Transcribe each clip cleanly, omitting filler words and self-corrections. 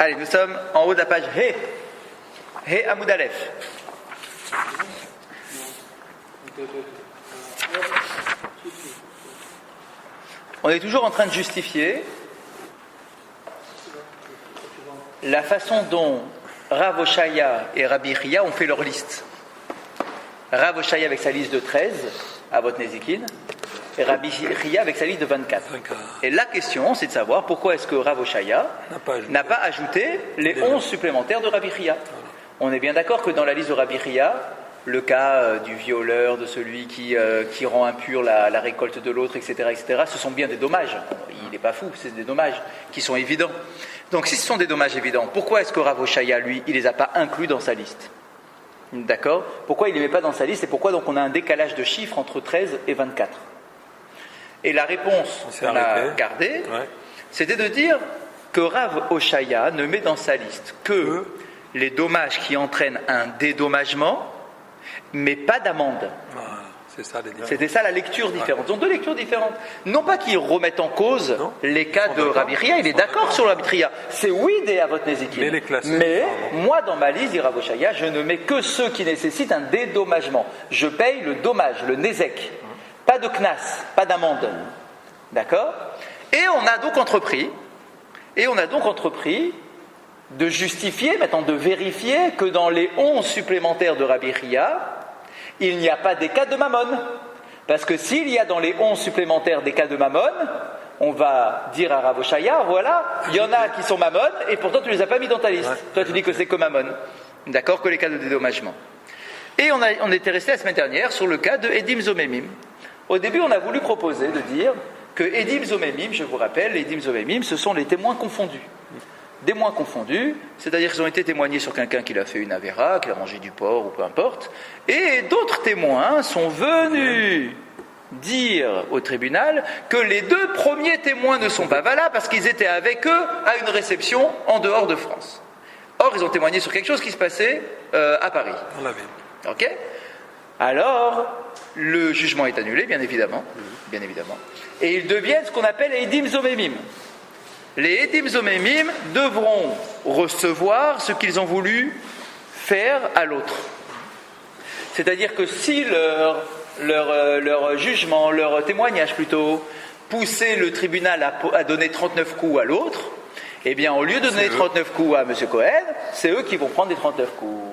Allez, nous sommes en haut de la page He. He Amoud Aleph. On est toujours en train de justifier la façon dont Rav Oshaya et Rabbi Chia ont fait leur liste. Rav Oshaya avec sa liste de 13, Avot Nezikin, et Rabbi Chia avec sa liste de 24. Et la question, c'est de savoir pourquoi est-ce que Rav Oshaya n'a pas ajouté les 11 supplémentaires de Rabbi Chia. On est bien d'accord que dans la liste de Rabbi Chia, le cas du violeur, de celui qui rend impure la récolte de l'autre, etc., ce sont bien des dommages. Il n'est pas fou, c'est des dommages qui sont évidents. Donc si ce sont des dommages évidents, pourquoi est-ce que Rav Oshaya, lui, il ne les a pas inclus dans sa liste? D'accord? Pourquoi il ne les met pas dans sa liste et pourquoi donc on a un décalage de chiffres entre 13 et 24? Et la réponse qu'on a gardée, c'était de dire que Rav Oshaya ne met dans sa liste que les dommages qui entraînent un dédommagement, mais pas d'amende. C'était ça la lecture différente. Ils ont deux lectures différentes. Non pas qu'ils remettent en cause les cas de Rabbi Chia, il est d'accord sur Rabbi Chia. C'est oui des Avot Nezikin. Mais moi, dans ma liste, dit Rav Oshaya, je ne mets que ceux qui nécessitent un dédommagement. Je paye le dommage, le nezek. Pas de knas, pas d'amende. D'accord? Et on a donc entrepris de justifier, maintenant de vérifier que dans les 11 supplémentaires de Rabbi Chia, il n'y a pas des cas de mammon. Parce que s'il y a dans les 11 supplémentaires des cas de mammon, on va dire à Rav Oshaya, voilà, il y en a qui sont mammon, et pourtant tu ne les as pas mis dans ta liste. Toi tu dis que c'est que mammon. D'accord? Que les cas de dédommagement. Et on était resté la semaine dernière sur le cas de Edim Zomemim. Au début, on a voulu proposer de dire que Edim Zomemim, je vous rappelle, Edim Zomemim, ce sont les témoins confondus. Des témoins confondus, c'est-à-dire qu'ils ont été témoignés sur quelqu'un qui a fait une avéra, qui a mangé du porc ou peu importe, et d'autres témoins sont venus dire au tribunal que les deux premiers témoins ne sont pas valables parce qu'ils étaient avec eux à une réception en dehors de France. Or, ils ont témoigné sur quelque chose qui se passait à Paris. Ok? Alors, le jugement est annulé, bien évidemment, et ils deviennent ce qu'on appelle les Edim Zomemim. Les Edim Zomemim devront recevoir ce qu'ils ont voulu faire à l'autre. C'est-à-dire que si leur jugement, leur témoignage plutôt, poussait le tribunal à donner 39 coups à l'autre, eh bien au lieu de donner 39 coups à M. Cohen, c'est eux qui vont prendre les 39 coups.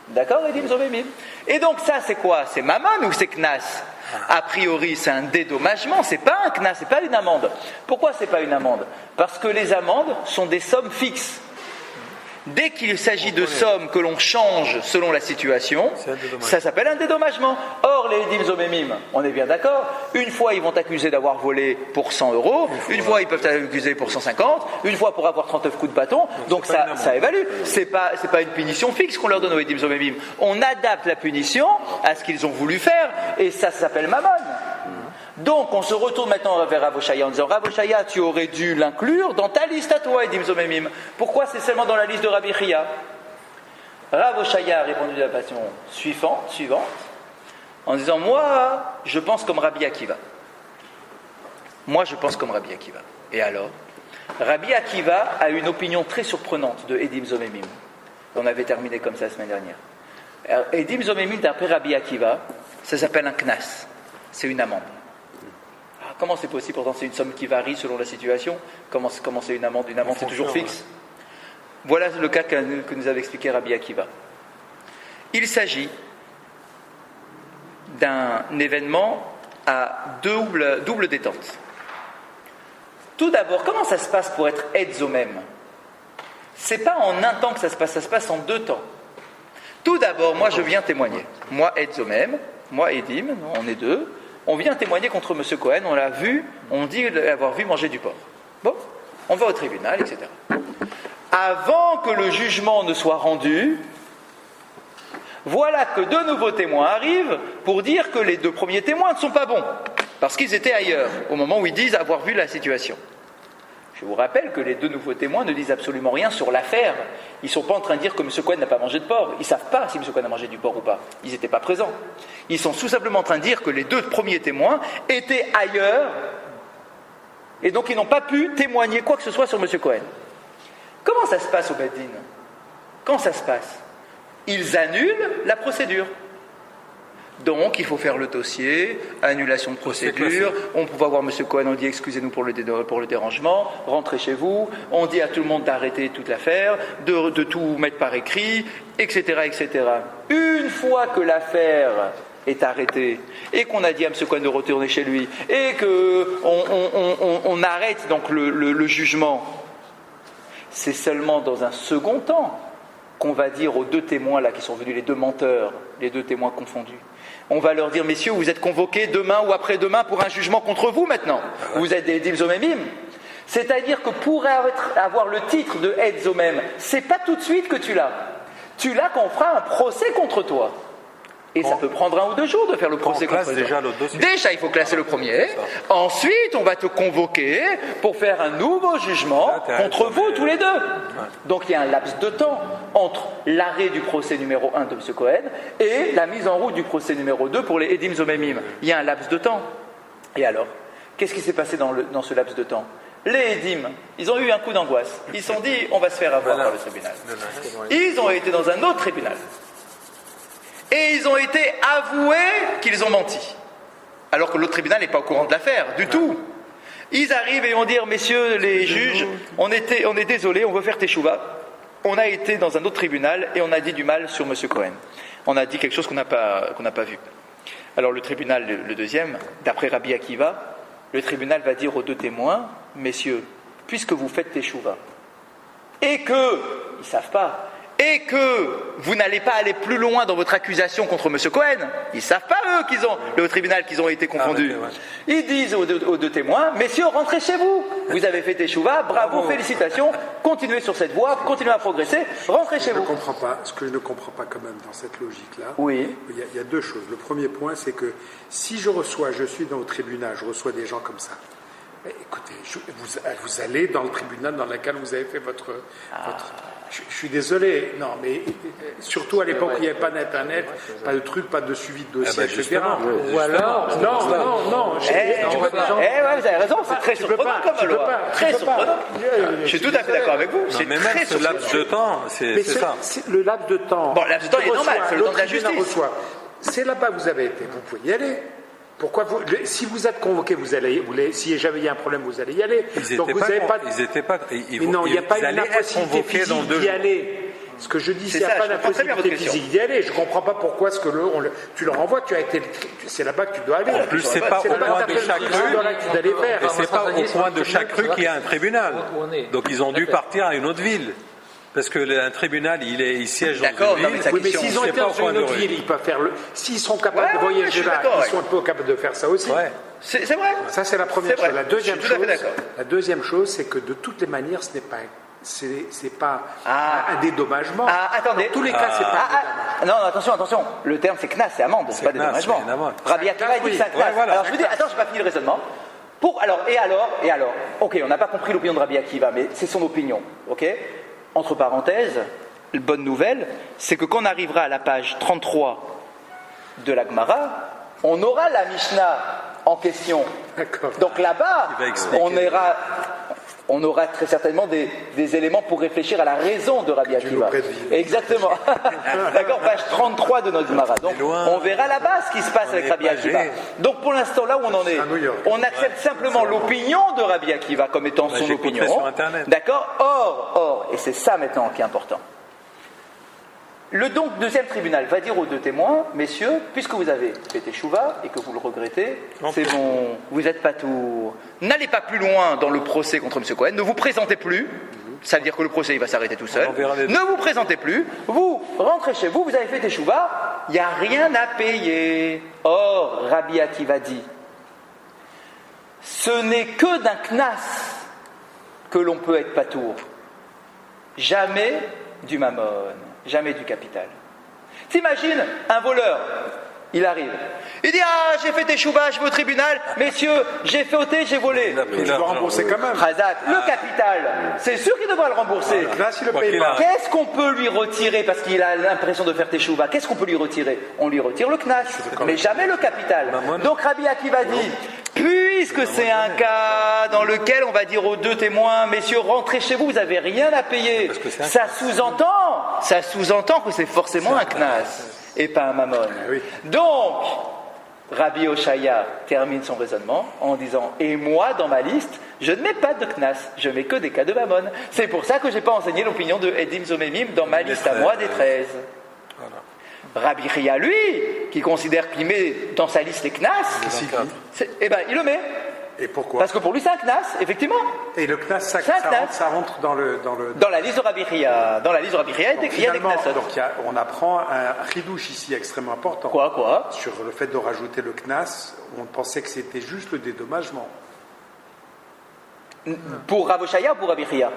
D'accord, Edim Zomemim? Et donc ça, c'est quoi? C'est mammon ou c'est knas? A priori, c'est un dédommagement, c'est pas un knas, c'est pas une amende. Pourquoi c'est pas une amende? Parce que les amendes sont des sommes fixes. Dès qu'il s'agit de sommes que l'on change selon la situation, ça s'appelle un dédommagement. Or, les Edim Zomemim, on est bien d'accord, une fois ils vont t'accuser d'avoir volé pour 100 euros, une fois ils peuvent t'accuser pour 150, une fois pour avoir 39 coups de bâton, donc ça évalue. C'est pas une punition fixe qu'on leur donne aux Edim Zomemim. On adapte la punition à ce qu'ils ont voulu faire, et ça s'appelle mammon. Donc, on se retourne maintenant vers Rav Oshaya en disant Rav Oshaya, tu aurais dû l'inclure dans ta liste à toi, Edim Zomemim. Pourquoi c'est seulement dans la liste de Rabbi Chia? Rav Oshaya a répondu de la façon suivante, en disant moi, je pense comme Rabbi Akiva. Et alors, Rabbi Akiva a une opinion très surprenante de Edim Zomemim. On avait terminé comme ça la semaine dernière. Alors, Edim Zomemim, d'après Rabbi Akiva, ça s'appelle un knas. C'est une amende. Comment c'est possible? Pourtant, c'est une somme qui varie selon la situation. Comment c'est une amende? Une amende, c'est toujours fixe. Voilà le cas que nous avait expliqué Rabbi Akiva. Il s'agit d'un événement à double détente. Tout d'abord, comment ça se passe pour être Ed Zomem? C'est pas en un temps que ça se passe en deux temps. Tout d'abord, moi je viens témoigner. Moi Ed Zomem, moi Edim, on est deux. On vient témoigner contre M. Cohen, on dit l'avoir vu manger du porc. Bon, on va au tribunal, etc. Avant que le jugement ne soit rendu, voilà que deux nouveaux témoins arrivent pour dire que les deux premiers témoins ne sont pas bons, parce qu'ils étaient ailleurs, au moment où ils disent avoir vu la situation. Je vous rappelle que les deux nouveaux témoins ne disent absolument rien sur l'affaire. Ils ne sont pas en train de dire que M. Cohen n'a pas mangé de porc. Ils ne savent pas si M. Cohen a mangé du porc ou pas. Ils n'étaient pas présents. Ils sont tout simplement en train de dire que les deux premiers témoins étaient ailleurs et donc ils n'ont pas pu témoigner quoi que ce soit sur M. Cohen. Comment ça se passe au Beth Din? Comment ça se passe? Ils annulent la procédure. Donc, il faut faire le dossier, annulation de procédure. On peut voir M. Cohen, on dit excusez-nous pour le dérangement, rentrez chez vous. On dit à tout le monde d'arrêter toute l'affaire, de tout mettre par écrit, etc., etc. Une fois que l'affaire est arrêtée et qu'on a dit à M. Cohen de retourner chez lui et qu'on arrête donc le jugement, c'est seulement dans un second temps qu'on va dire aux deux témoins là qui sont venus, les deux menteurs, les deux témoins confondus. On va leur dire, messieurs, vous êtes convoqués demain ou après-demain pour un jugement contre vous maintenant. Vous êtes des Edim Zomemim. C'est-à-dire que pour avoir le titre de Ed Zomem, c'est pas tout de suite que tu l'as. Tu l'as quand on fera un procès contre toi. Et ça peut prendre 1 ou 2 jours de faire le procès contre toi. Déjà, il faut classer le premier. Ensuite, on va te convoquer pour faire un nouveau jugement contre vous tous les deux. Donc, il y a un laps de temps entre l'arrêt du procès numéro 1 de M. Cohen et la mise en route du procès numéro 2 pour les Edim Zomemim. Il y a un laps de temps. Et alors, qu'est-ce qui s'est passé dans ce laps de temps? Les Edim, ils ont eu un coup d'angoisse. Ils se sont dit, on va se faire avoir par le tribunal. Ils ont été dans un autre tribunal. Et ils ont été avoués qu'ils ont menti. Alors que l'autre tribunal n'est pas au courant de l'affaire, du tout. Ils arrivent et vont dire, messieurs les juges, on est désolé, on veut faire teshuva. On a été dans un autre tribunal et on a dit du mal sur M. Cohen. On a dit quelque chose qu'on n'a pas vu. Alors le tribunal, le deuxième, d'après Rabbi Akiva, le tribunal va dire aux deux témoins, messieurs, puisque vous faites teshuva, et que, ils ne savent pas, et que vous n'allez pas aller plus loin dans votre accusation contre M. Cohen, ils ne savent pas, eux, le tribunal, qu'ils ont été confondus. Ils disent aux deux témoins, messieurs, rentrez chez vous. Vous avez fait teshuva, bravo, félicitations, continuez sur cette voie, continuez à progresser, rentrez chez vous. Ce que je ne comprends pas quand même dans cette logique-là, oui. Il y a 2 choses. Le premier point, c'est que si je suis dans le tribunal, je reçois des gens comme ça. Écoutez, vous allez dans le tribunal dans lequel vous avez fait votre je suis désolé, non, mais surtout à l'époque où il n'y avait pas d'Internet, pas de truc, pas de suivi de dossier, etc. Ou alors, non. Vous avez raison, c'est très surprenant comme loi. Très surprenant. Je suis tout à fait d'accord avec vous. Mais même ce laps de temps, c'est ça. Le laps de temps. Bon, le laps de temps est normal, c'est le temps de la justice. C'est là-bas que vous avez été, vous pouvez y aller. Pourquoi si vous êtes convoqué, si jamais il y a un problème, vous allez y aller. Donc vous n'avez pas. Mais non, il n'y a pas une impossibilité physique d'y aller. Ce que je dis, c'est qu'il n'y a pas d'impossibilité physique d'y aller. Je ne comprends pas pourquoi tu le renvoies. C'est là-bas que tu dois aller. En plus, c'est pas au coin de chaque rue. Et c'est pas au coin de chaque rue qu'il y a un tribunal. Donc ils ont dû partir à une autre ville. Parce qu'un tribunal, il siège dans une ville. Oui, mais s'ils ont été dans une autre ville, ils peuvent faire s'ils sont capables de voyager là, ils sont un peu capables de faire ça aussi. C'est vrai. Ça, c'est la première chose. La deuxième chose, c'est que de toutes les manières, ce n'est pas. C'est pas un dédommagement. Attendez. Dans tous les cas, c'est pas un dédommagement. Non, attention. Le terme, c'est knas, c'est amende, c'est pas dédommagement. Rabbi Akiva dit que c'est un knas. Alors, je vous dis, attends, je n'ai pas fini le raisonnement. Et alors, ok, on n'a pas compris l'opinion de Rabbi Akiva, mais c'est son opinion, ok. Entre parenthèses, bonne nouvelle, c'est que quand on arrivera à la page 33 de la Gemara, on aura la Mishnah en question. D'accord. Donc là-bas, on aura très certainement des éléments pour réfléchir à la raison de Rabbi Akiva. Exactement. D'accord, page 33 de notre Gemara. Donc on verra là-bas ce qui se passe avec Rabbi Akiva. Donc pour l'instant, là où on en est, on accepte simplement l'opinion de Rabbi Akiva comme étant son opinion. D'accord. Or, et c'est ça maintenant qui est important. Le deuxième tribunal va dire aux deux témoins, messieurs, puisque vous avez fait teshuva et que vous le regrettez, c'est bon, vous êtes patour. N'allez pas plus loin dans le procès contre M. Cohen, ne vous présentez plus, ça veut dire que le procès il va s'arrêter tout seul. Ne vous présentez plus, vous rentrez chez vous, vous avez fait teshuva, il n'y a rien à payer. Or, Rabbi Akiva dit, ce n'est que d'un knas que l'on peut être patour, jamais du mammon. Jamais du capital. T'imagines un voleur, il arrive, il dit j'ai fait teshuva, je vais au tribunal, messieurs, j'ai fauté, j'ai volé. Je dois rembourser quand même. Le capital, c'est sûr qu'il devra le rembourser. Qu'est-ce qu'on peut lui retirer parce qu'il a l'impression de faire teshuva? Qu'est-ce qu'on peut lui retirer? On lui retire le knas, mais jamais le capital. Donc Rabbi Akiva dit, puisque c'est un cas dans lequel on va dire aux deux témoins, messieurs, rentrez chez vous, vous n'avez rien à payer, ça sous-entend que c'est forcément un knas et pas un mammon. Oui. Donc, Rabbi Oshaya termine son raisonnement en disant « Et moi, dans ma liste, je ne mets pas de knas, je mets que des cas de mammon. C'est pour ça que je n'ai pas enseigné l'opinion de Edim Zomemim dans ma liste à moi des 13. » Rabbi Chia, lui, qui considère qu'il met dans sa liste les knas, eh ben, il le met. Et pourquoi? Parce que pour lui, c'est un knas, effectivement. Et le knas, ça rentre dans la liste de Rabbi Chia. Dans la liste de Rabbi Chia, il y a des knas. Donc on apprend un chidouche ici extrêmement important. Quoi? Sur le fait de rajouter le knas, on pensait que c'était juste le dédommagement. Pour Rav Oshaya ou pour Rabbi Chia?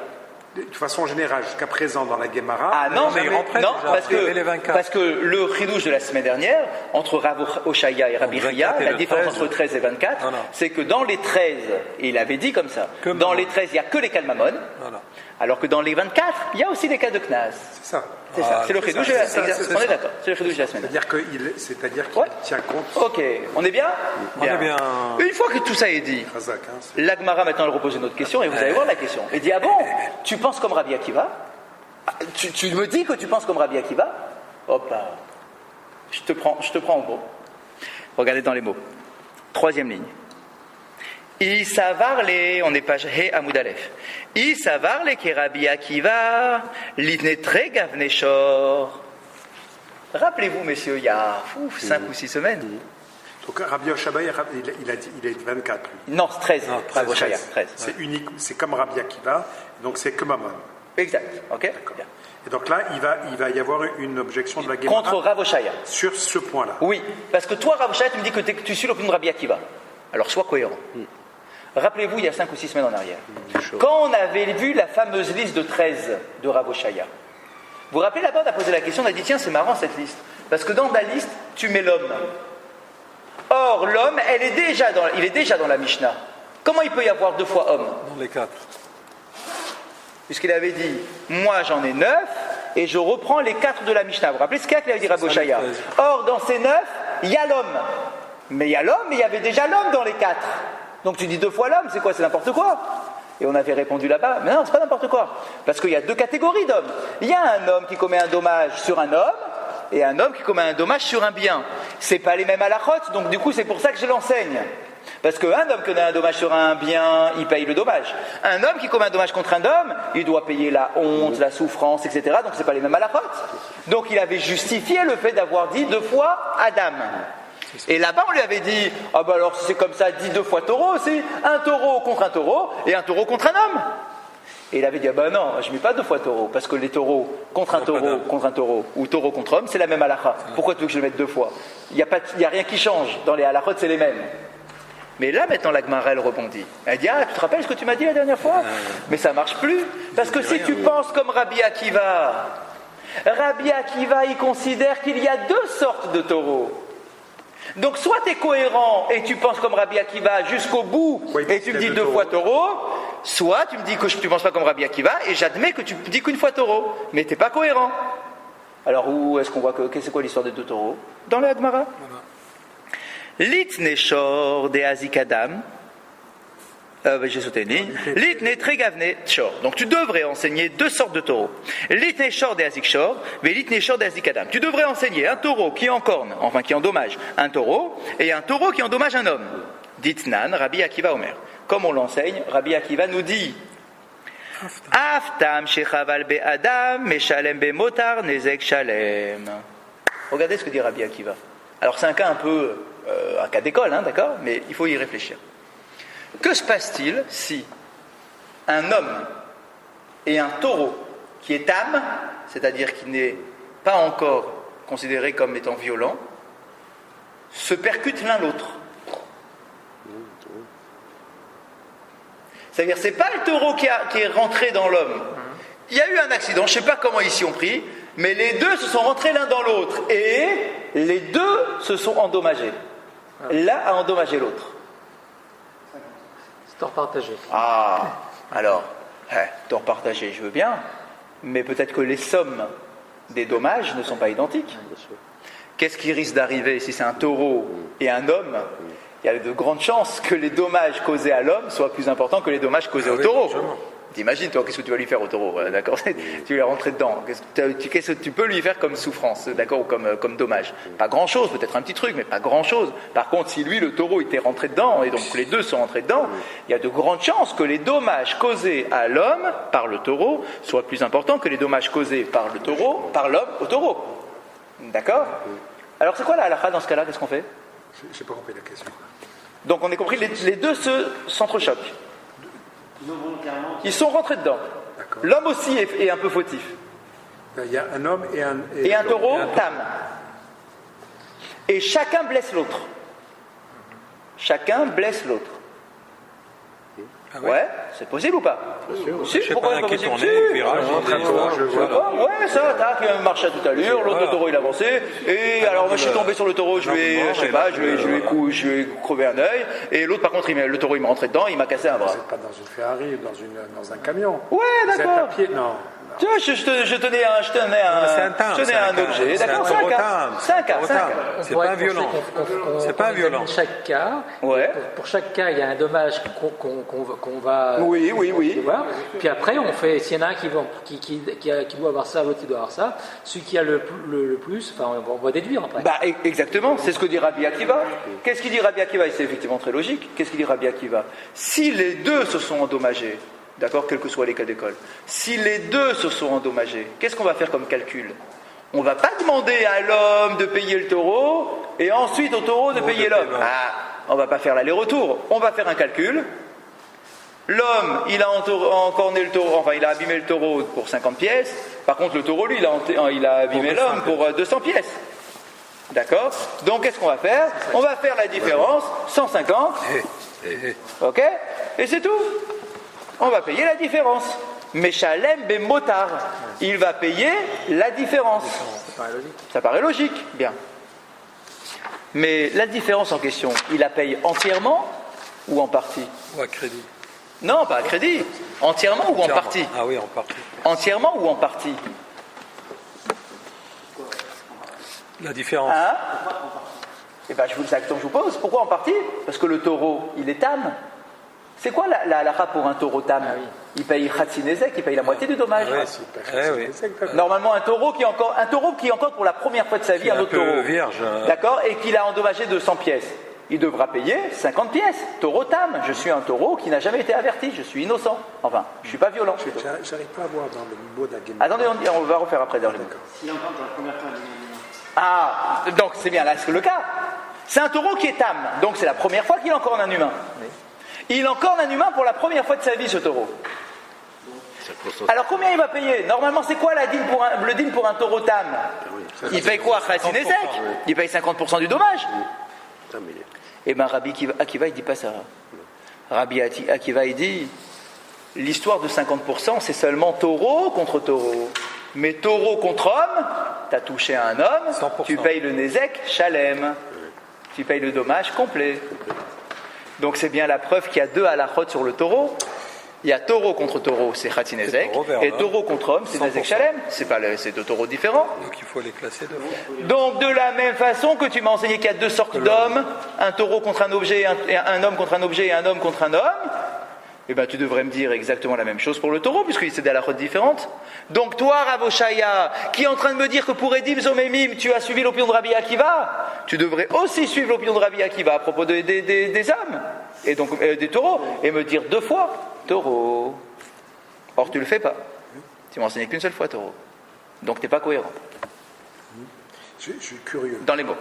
De façon générale, jusqu'à présent dans la Gemara. Ah non, parce que le chidouche de la semaine dernière, entre Rav Oshaya et Rabbi Chia, la différence entre 13 et 24, c'est que dans les 13, et il avait dit comme ça, dans les 13, il n'y a que les cas de mammon, alors que dans les 24, il y a aussi les cas de knas. C'est ça. C'est le chidouche de la semaine. On est d'accord, c'est le chidouche de la semaine. C'est-à-dire qu'il tient compte. Ok, on est bien? On est bien. Une fois que tout ça est dit, l'Agmara maintenant elle repose une autre question et vous allez voir la question. Elle dit, ah bon, tu penses comme Rabbi Akiva? Tu me dis que tu penses comme Rabbi Akiva? Hop là, je te prends en gros. Regardez dans les mots. Troisième ligne. Isavarle, on est page He Amoud Aleph. Isavarle ke Rabbi Akiva, litne tre gavne shor. Rappelez-vous, messieurs, il y a 5 ou 6 semaines. Donc Rabbi Oshaya, il a dit 24. Lui. Non, c'est 13. Rabbi Oshaya, 13. C'est unique, c'est comme Rabbi Akiva, donc c'est que mammon. Exact, ok. Bien. Et donc là, il va y avoir une objection de la Gemara contre Rav Oshaya. Sur ce point-là. Oui, parce que toi, Rav Oshaya, tu me dis que tu suis l'opinion de Rabbi Akiva. Alors sois cohérent. Rappelez-vous, il y a 5 ou 6 semaines en arrière, quand on avait vu la fameuse liste de 13 de Rav Oshaya, vous vous rappelez, là-bas, on a posé la question, on a dit, tiens, c'est marrant cette liste, parce que dans ta liste, tu mets l'homme. Or, l'homme, il est déjà dans la Mishnah. Comment il peut y avoir 2 fois homme? Dans les 4. Puisqu'il avait dit, moi j'en ai 9, et je reprends les 4 de la Mishnah. Vous vous rappelez ce qu'il avait dit Rav Oshaya? Or, dans ces 9, il y a l'homme. Mais il y a l'homme, mais il y avait déjà l'homme dans les 4. Donc tu dis 2 fois l'homme, c'est quoi? C'est n'importe quoi. Et on avait répondu là-bas, mais non, c'est pas n'importe quoi. Parce qu'il y a 2 catégories d'hommes. Il y a un homme qui commet un dommage sur un homme, et un homme qui commet un dommage sur un bien. C'est pas les mêmes halakhot, donc du coup c'est pour ça que je l'enseigne. Parce qu'un homme qui commet un dommage sur un bien, il paye le dommage. Un homme qui commet un dommage contre un homme, il doit payer la honte, la souffrance, etc. Donc c'est pas les mêmes halakhot. Donc il avait justifié le fait d'avoir dit 2 fois Adam. Et là-bas, on lui avait dit, ah bah alors si c'est comme ça, dis 2 fois taureau aussi, un taureau contre un taureau et un taureau contre un homme. Et il avait dit, ah bah non, je ne mets pas 2 fois taureau, parce que les taureaux contre un taureau ou taureau contre homme, c'est la même halakha. Pourquoi tu veux que je le mette 2 fois? Il n'y a rien qui change, dans les halakhot c'est les mêmes. Mais là maintenant la Gemara elle rebondit. Elle dit, ah tu te rappelles ce que tu m'as dit la dernière fois? Mais ça ne marche plus, parce que si tu penses comme Rabbi Akiva il considère qu'il y a 2 sortes de taureaux. Donc soit tu es cohérent et tu penses comme Rabbi Akiva jusqu'au bout et tu me dis 2 fois taureau, soit tu me dis que tu ne penses pas comme Rabbi Akiva et j'admets que tu me dis qu'une fois taureau, mais tu n'es pas cohérent. Alors où est-ce qu'on voit que c'est quoi l'histoire des 2 taureaux? Dans le Hagmara. Litne shor de azikadam. J'ai sauté une ligne. Litne tregavne shor. Donc tu devrais enseigner 2 sortes de taureaux. Litne shor de azik shor, mais litne shor de azikadam. Tu devrais enseigner un taureau qui encorne, enfin qui endommage un taureau, et un taureau qui endommage un homme. Ditnan, Rabbi Akiva Omer. Comme on l'enseigne, Rabbi Akiva nous dit Aftam shechaval be adam, meshalem be motar, nezek shalem. Regardez ce que dit Rabbi Akiva. Alors c'est un cas un peu, un cas d'école, hein, d'accord? Mais il faut y réfléchir. Que se passe-t-il si un homme et un taureau qui est âme, c'est-à-dire qui n'est pas encore considéré comme étant violent, se percutent l'un l'autre? C'est-à-dire c'est pas le taureau qui est rentré dans l'homme. Il y a eu un accident, je ne sais pas comment ils s'y ont pris, mais les 2 se sont rentrés l'un dans l'autre et les 2 se sont endommagés. L'un a endommagé l'autre. Tort partagé. Ah, alors, tort partagé, je veux bien, mais peut-être que les sommes des dommages ne sont pas identiques. Qu'est-ce qui risque d'arriver si c'est un taureau et un homme il y a de grandes chances que les dommages causés à l'homme soient plus importants que les dommages causés au taureau. T'imagines, toi, qu'est-ce que tu vas lui faire au taureau, d'accord? Tu lui as rentré dedans. Qu'est-ce que tu peux lui faire comme souffrance, d'accord, ou comme dommage? Pas grand-chose, peut-être un petit truc, mais pas grand-chose. Par contre, si lui, le taureau, était rentré dedans, et donc les deux sont rentrés dedans, il y a de grandes chances que les dommages causés à l'homme par le taureau soient plus importants que les dommages causés par l'homme au taureau. D'accord? Alors, c'est quoi la halakha dans ce cas-là? Qu'est-ce qu'on fait? J'ai pas compris la question. Donc, on a compris, les deux s'entrechoquent. Ils sont rentrés dedans. D'accord. L'homme aussi est un peu fautif. Il y a un homme et un taureau tam. Et chacun blesse l'autre. Chacun blesse l'autre. Ah ouais, ouais, c'est possible ou pas? Si, pourquoi c'est pas possible? Ouais, ça, tac, il marche à toute allure, l'autre taureau il avançait, et alors moi je suis tombé sur le taureau, je lui ai crevé un œil, et l'autre par contre, le taureau il m'est rentré dedans, il m'a cassé un bras. Vous n'êtes pas dans une Ferrari ou dans un camion? Ouais, d'accord. Vous êtes à pied? Non. Tu vois, je tenais un objet, d'accord, c'est un cas. C'est pas violent. C'est pas violent. Chaque cas, pour chaque cas, il y a un dommage qu'on va. Oui. Voir. Puis après, on fait. S'il y en a un qui doit avoir ça, l'autre qui doit avoir ça, celui qui a le plus, enfin, on va déduire après. Bah, exactement, c'est ce que dit Rabbi Akiva. Qu'est-ce qu'il dit Rabbi Akiva? Et c'est effectivement très logique. Qu'est-ce qu'il dit Rabbi Akiva? Si les deux se sont endommagés, d'accord, quels que soient les cas d'école, si les deux se sont endommagés, qu'est-ce qu'on va faire comme calcul? On ne va pas demander à l'homme de payer le taureau et ensuite au taureau de payer l'homme. On ne va pas faire l'aller-retour. On va faire un calcul. L'homme, il a encorné le taureau, enfin il a abîmé le taureau pour 50 pièces. Par contre, le taureau, lui, il a abîmé l'homme pour 200 pièces. D'accord? Donc, qu'est-ce qu'on va faire? On va faire la différence, 150. Ok? Et c'est tout. On va payer la différence. Meshalem bemotar. Il va payer la différence. Ça paraît logique. Bien. Mais la différence en question, il la paye entièrement ou en partie? Ou à crédit? Non, pas à crédit. Entièrement ou en partie? Ah oui, en partie. Entièrement ou en partie? La différence. Hein? Eh bien, c'est la question que je vous pose. Pourquoi en partie? Parce que le taureau, il est tam. C'est quoi la halakha pour un taureau tam? Il paye Khatsinezek, il paye la moitié du dommage. Normalement, un taureau qui encore pour la première fois de sa vie un autre taureau. Vierge. D'accord? Et qu'il a endommagé de 100 pièces. Il devra payer 50 pièces. Taureau tam. Je suis un taureau qui n'a jamais été averti. Je suis innocent. Enfin, je ne suis pas violent. J'arrive pas à voir dans le mot d'Agem. Attendez, on va refaire après dans le mot. Ah, donc c'est bien là, c'est le cas. C'est un taureau qui est tam. Donc c'est la première fois qu'il encorne un humain. Il encorne un humain pour la première fois de sa vie, ce taureau. Alors combien il va payer? Normalement, c'est quoi le din pour un taureau tam? Il paye quoi? Khatsinezek. Il paye 50% du dommage. Eh bien, Rabbi Akiva, il dit pas ça. Rabbi Akiva, il dit l'histoire de 50%, c'est seulement taureau contre taureau. Mais taureau contre homme, tu as touché un homme, 100%. Tu payes le nezek, shalem. Tu payes le dommage complet. Donc c'est bien la preuve qu'il y a deux halachot sur le taureau. Il y a taureau contre taureau, c'est Khatsinezek, et taureau contre homme, c'est Nezek Shalem. C'est deux taureaux différents. Donc il faut les classer deux fois. Donc de la même façon que tu m'as enseigné qu'il y a deux sortes d'hommes, un taureau contre un objet, un homme contre un objet et un homme contre un homme, eh bien tu devrais me dire exactement la même chose pour le taureau, puisque c'est des halakhot différentes. Donc toi, Rav Oshaya, qui est en train de me dire que pour Edim Zomemim, tu as suivi l'opinion de Rabbi Akiva, tu devrais aussi suivre l'opinion de Rabbi Akiva à propos des hommes, et donc des taureaux, et me dire deux fois taureau. Or tu le fais pas. Tu m'as enseigné qu'une seule fois taureau. Donc tu n'es pas cohérent. Je suis curieux. Dans les mots.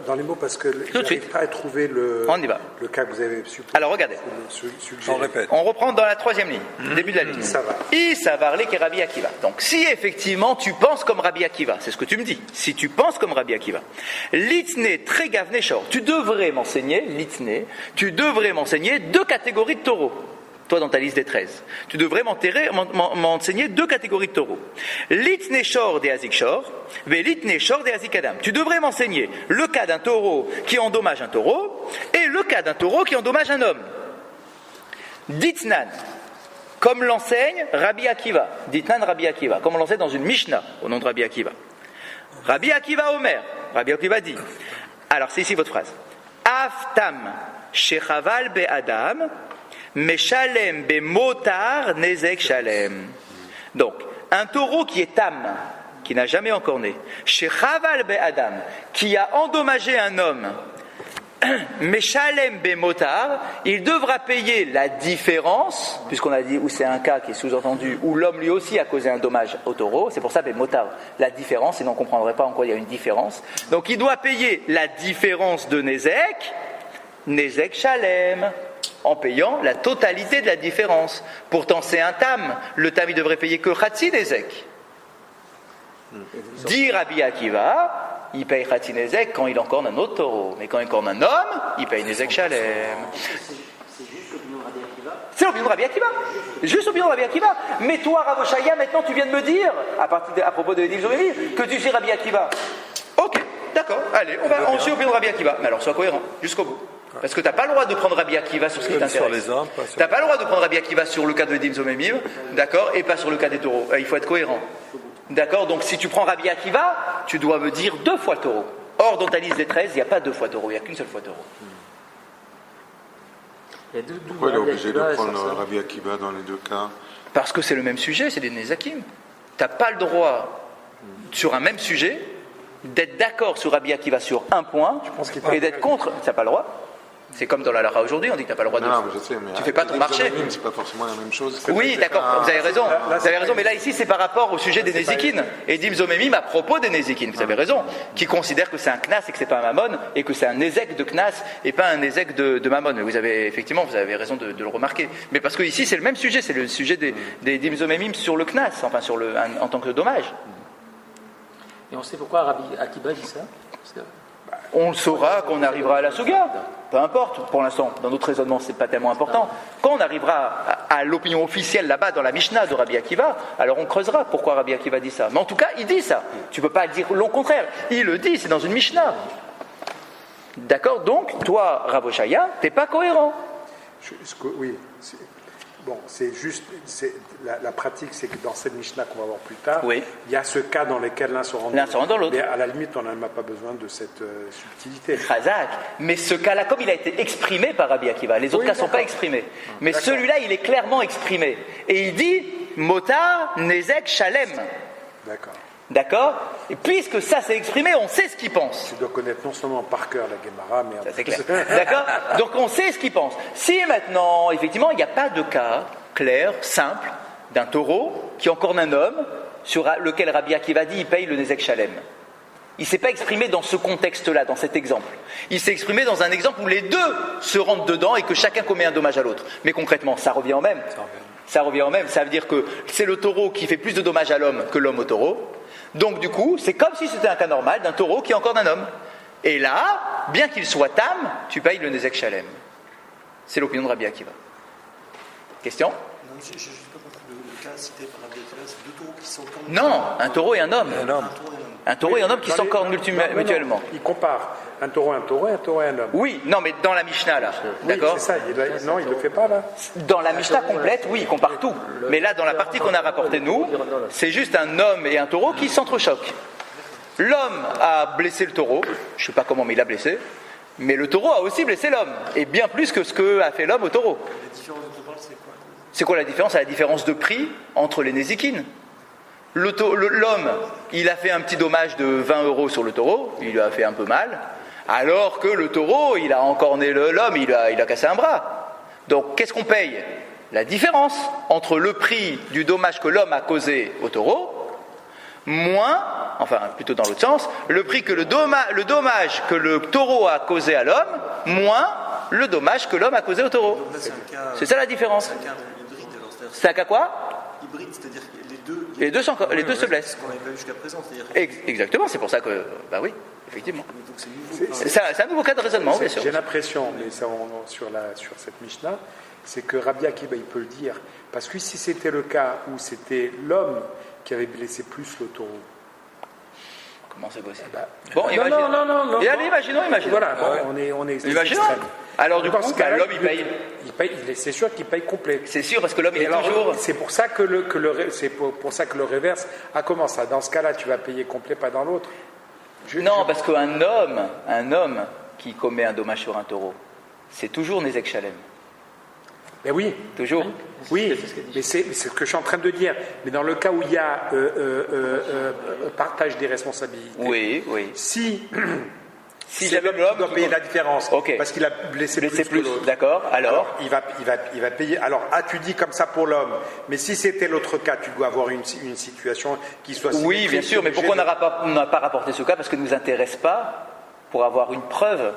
Dans les mots, parce que je n'arrive pas à trouver le cas que vous avez supposé. Alors regardez. On reprend dans la troisième ligne, début de la ligne. Isavar qui est Rabbi Akiva. Donc si effectivement tu penses comme Rabbi Akiva, c'est ce que tu me dis. Si tu penses comme Rabbi Akiva, litne tregavne shor, tu devrais m'enseigner deux catégories de taureaux. Toi, dans ta liste des 13, tu devrais m'enseigner deux catégories de taureaux. Litne shor de azik shor, ve litne shor de azik adam. Tu devrais m'enseigner le cas d'un taureau qui endommage un taureau et le cas d'un taureau qui endommage un homme. Ditnan, comme l'enseigne Rabbi Akiva. Ditnan Rabbi Akiva, comme on l'enseigne dans une Mishnah au nom de Rabbi Akiva. Rabbi Akiva Omer, Rabbi Akiva dit. Alors, c'est ici votre phrase. Aftam shechaval be'adam, meshalem be'motar nezek shalem. Donc, un taureau qui est tam, qui n'a jamais encore né, shechaval be'adam, qui a endommagé un homme, meshalem be'motar, il devra payer la différence, puisqu'on a dit où c'est un cas qui est sous-entendu, où l'homme lui aussi a causé un dommage au taureau, c'est pour ça be'motar, la différence, sinon on ne comprendrait pas en quoi il y a une différence. Donc il doit payer la différence de nezek shalem, en payant la totalité de la différence. Pourtant c'est un tam, le tam il devrait payer que chatzi nezek. Dit Rabbi Akiva, il paye Khatsi Nezek quand il encorne un autre taureau. Mais quand il encorne un homme, il paye Nezek Shalem. C'est juste l'opinion de Rabbi Akiva. C'est l'opinion de Rabbi Akiva. Juste l'opinion de Rabbi Akiva. Mais toi, Rav Oshaya, maintenant tu viens de me dire, à propos de Edim Zomemi, que tu suis Rabbi Akiva. Ok, d'accord, allez, on suit l'opinion de Rabbi Akiva. Mais alors sois cohérent, jusqu'au bout. Parce que tu n'as pas le droit de prendre Rabbi Akiva sur ce qui t'intéresse. Tu n'as pas le droit de prendre Rabbi Akiva sur le cas de Edim Zomemi, d'accord, et pas sur le cas des taureaux. Il faut être cohérent. D'accord, donc si tu prends Rabbi Akiva, tu dois me dire 2 fois taureau. Or, dans ta liste des 13, il n'y a pas 2 fois taureau, il n'y a qu'une seule fois taureau. Pourquoi il est obligé de prendre Rabbi Akiva dans les 2 cas? Parce que c'est le même sujet, c'est des Nezakim. Tu n'as pas le droit, sur un même sujet, d'être d'accord sur Rabbi Akiva sur un point et d'être contre. Tu n'as pas le droit. C'est comme dans la Lara aujourd'hui, on dit que tu n'as pas le droit de. Non, je sais, mais tu fais pas ton marché. C'est pas forcément la même chose. Oui, d'accord, vous avez raison. Vous avez raison, mais là ici c'est par rapport au sujet des Nézikines. Et Dim Zomemim à propos des Nézikines, vous avez raison, qui considère que c'est un Knas et que c'est pas un Mammon, et que c'est un Nézek de Knas et pas un Nézek de Mammon. Mais vous avez raison de le remarquer. Mais parce que ici c'est le même sujet, c'est le sujet des Dim Zomemim sur le Knas, enfin en tant que dommage. Et on sait pourquoi Rabbi Akiva dit ça? On le saura quand on arrivera à la Souga. Peu importe, pour l'instant, dans notre raisonnement, c'est pas tellement important. Quand on arrivera à l'opinion officielle là-bas, dans la Mishnah de Rabbi Akiva, alors on creusera pourquoi Rabbi Akiva dit ça. Mais en tout cas, il dit ça. Tu peux pas dire le contraire. Il le dit, c'est dans une Mishnah. D'accord? Donc, toi, Rav Oshaya, t'es pas cohérent. Oui. Bon, c'est juste, la pratique, c'est que dans cette Mishnah qu'on va voir plus tard, oui, il y a ce cas dans lequel l'un se rend dans l'autre. Mais à la limite, on n'a pas besoin de cette subtilité. Chazak. Mais ce cas-là, comme il a été exprimé par Rabbi Akiva, les autres cas ne sont pas exprimés. Mais celui-là, il est clairement exprimé. Et il dit Mota Nezek Shalem. D'accord. D'accord? Et puisque ça s'est exprimé, on sait ce qu'il pense. Tu dois connaître non seulement par cœur la Gemara, mais... Ça c'est clair. D'accord? Donc on sait ce qu'il pense. Si maintenant, effectivement, il n'y a pas de cas clair, simple, d'un taureau qui encorne un homme, sur lequel Rabbi Akiva dit il paye le Nezek Shalem. Il ne s'est pas exprimé dans ce contexte-là, dans cet exemple. Il s'est exprimé dans un exemple où les deux se rentrent dedans et que chacun commet un dommage à l'autre. Mais concrètement, ça revient au même. Ça revient au même. Ça veut dire que c'est le taureau qui fait plus de dommages à l'homme que l'homme au taureau. Donc du coup, c'est comme si c'était un cas normal d'un taureau qui encorne un homme. Et là, bien qu'il soit tam, tu payes le Nezek Shalem. C'est l'opinion de Rabbi Akiva. Question? Non, j'ai juste pas compris le cas cité par Rabbi Akiva, c'est 2 taureaux qui s'encornent. Non, un taureau et un homme. Un taureau et un homme qui dans s'encornent mutuellement. Il compare un taureau et un homme. Oui, non, mais dans la Mishnah là, d'accord? Oui, c'est ça. Non, il ne le fait pas là. Dans la Mishnah complète, oui, il compare tout. Mais là, dans la partie qu'on a rapportée nous, c'est juste un homme et un taureau qui s'entrechoquent. L'homme a blessé le taureau, je ne sais pas comment, mais il l'a blessé. Mais le taureau a aussi blessé l'homme, et bien plus que ce qu'a fait l'homme au taureau. La différence dont on parle, c'est quoi? C'est quoi la différence? C'est la différence de prix entre les Nézikines. L'homme, il a fait un petit dommage de 20 € sur le taureau, il lui a fait un peu mal, alors que le taureau, il a encorné l'homme, il a cassé un bras. Donc, qu'est-ce qu'on paye? La différence entre le prix du dommage que l'homme a causé au taureau, moins, enfin plutôt dans l'autre sens, le prix que le dommage que le taureau a causé à l'homme, moins le dommage que l'homme a causé au taureau. C'est ça la différence. C'est un cas hybride, alors C'est un cas quoi? Hybride, c'est-à-dire que les deux se blessent. Ce qu'on n'avait pas vu jusqu'à présent, c'est-à-dire. Exactement, c'est pour ça que, bah oui, effectivement. Donc c'est nouveau. C'est un nouveau cas de raisonnement, bien sûr. J'ai l'impression, mais ça, sur cette Mishnah, c'est que Rabbi Akiva, il peut le dire. Parce que si c'était le cas où c'était l'homme qui avait blessé plus le taureau. Comment c'est possible? Bon, non. Et allez, imaginons. Voilà, on est imaginons. Alors du coup, l'homme il paye. C'est sûr qu'il paye complet. C'est sûr parce que l'homme il est toujours. C'est pour ça que le reverse a commencé. Dans ce cas-là, tu vas payer complet, pas dans l'autre. Parce qu'un homme qui commet un dommage sur un taureau, c'est toujours Nezek Shalem. Ben oui. Toujours. Oui, mais c'est ce que je suis en train de dire. Mais dans le cas où il y a partage des responsabilités, oui. Si jamais l'homme doit payer la différence, parce qu'il a blessé plus que l'autre, d'accord. Alors il va payer. Alors, tu dis comme ça pour l'homme, mais si c'était l'autre cas, tu dois avoir une situation qui soit symétrique. Oui, bien sûr, mais pourquoi on n'a pas rapporté ce cas? Parce que ne nous intéresse pas pour avoir une preuve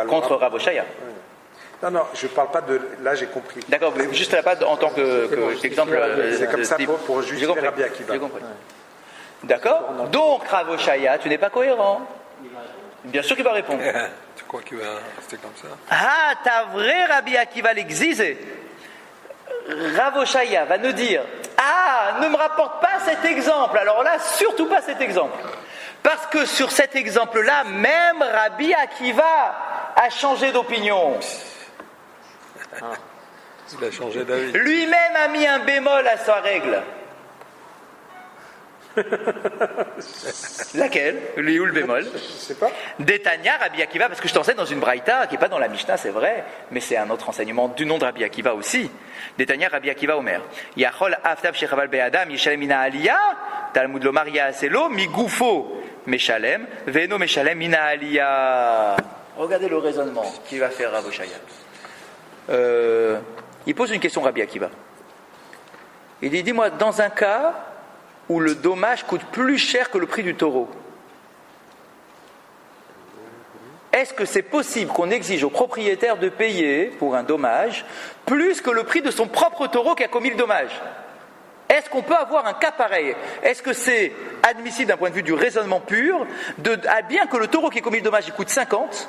contre Rav Oshaya. Non, je ne parle pas de... Là, j'ai compris. D'accord, mais juste là-bas, en tant qu'exemple... C'est comme ça pour justifier Rabbi Akiva. J'ai compris. D'accord. Donc, Rav Oshaya, tu n'es pas cohérent. Bien sûr qu'il va répondre. Tu crois qu'il va rester comme ça? Ah, t'as vrai Rabbi Akiva l'exige. Rav Oshaya va nous dire, ne me rapporte pas cet exemple. Alors là, surtout pas cet exemple. Parce que sur cet exemple-là, même Rabbi Akiva a changé d'opinion. Il a changé d'avis. Lui-même a mis un bémol à sa règle. Laquelle? Lui ou le bémol? Je sais pas. Détania Rabbi Akiva, parce que je t'enseigne dans une braïta qui n'est pas dans la Mishnah, c'est vrai, mais c'est un autre enseignement du nom de Rabbi Akiva aussi. Détania Rabbi Akiva Omer. Yachol aftav shechaval be'adam yishalem mina aliyah, Talmud lomar ya'aselo migufo meshalem ve'eno meshalem mina aliyah. Regardez le raisonnement qu'il va faire Rav Oshaya. Il pose une question Rabbi Akiva. Il dit, dis-moi, dans un cas où le dommage coûte plus cher que le prix du taureau, est-ce que c'est possible qu'on exige au propriétaire de payer pour un dommage plus que le prix de son propre taureau qui a commis le dommage? Est-ce qu'on peut avoir un cas pareil? Est-ce que c'est admissible d'un point de vue du raisonnement pur, bien que le taureau qui a commis le dommage il coûte 50,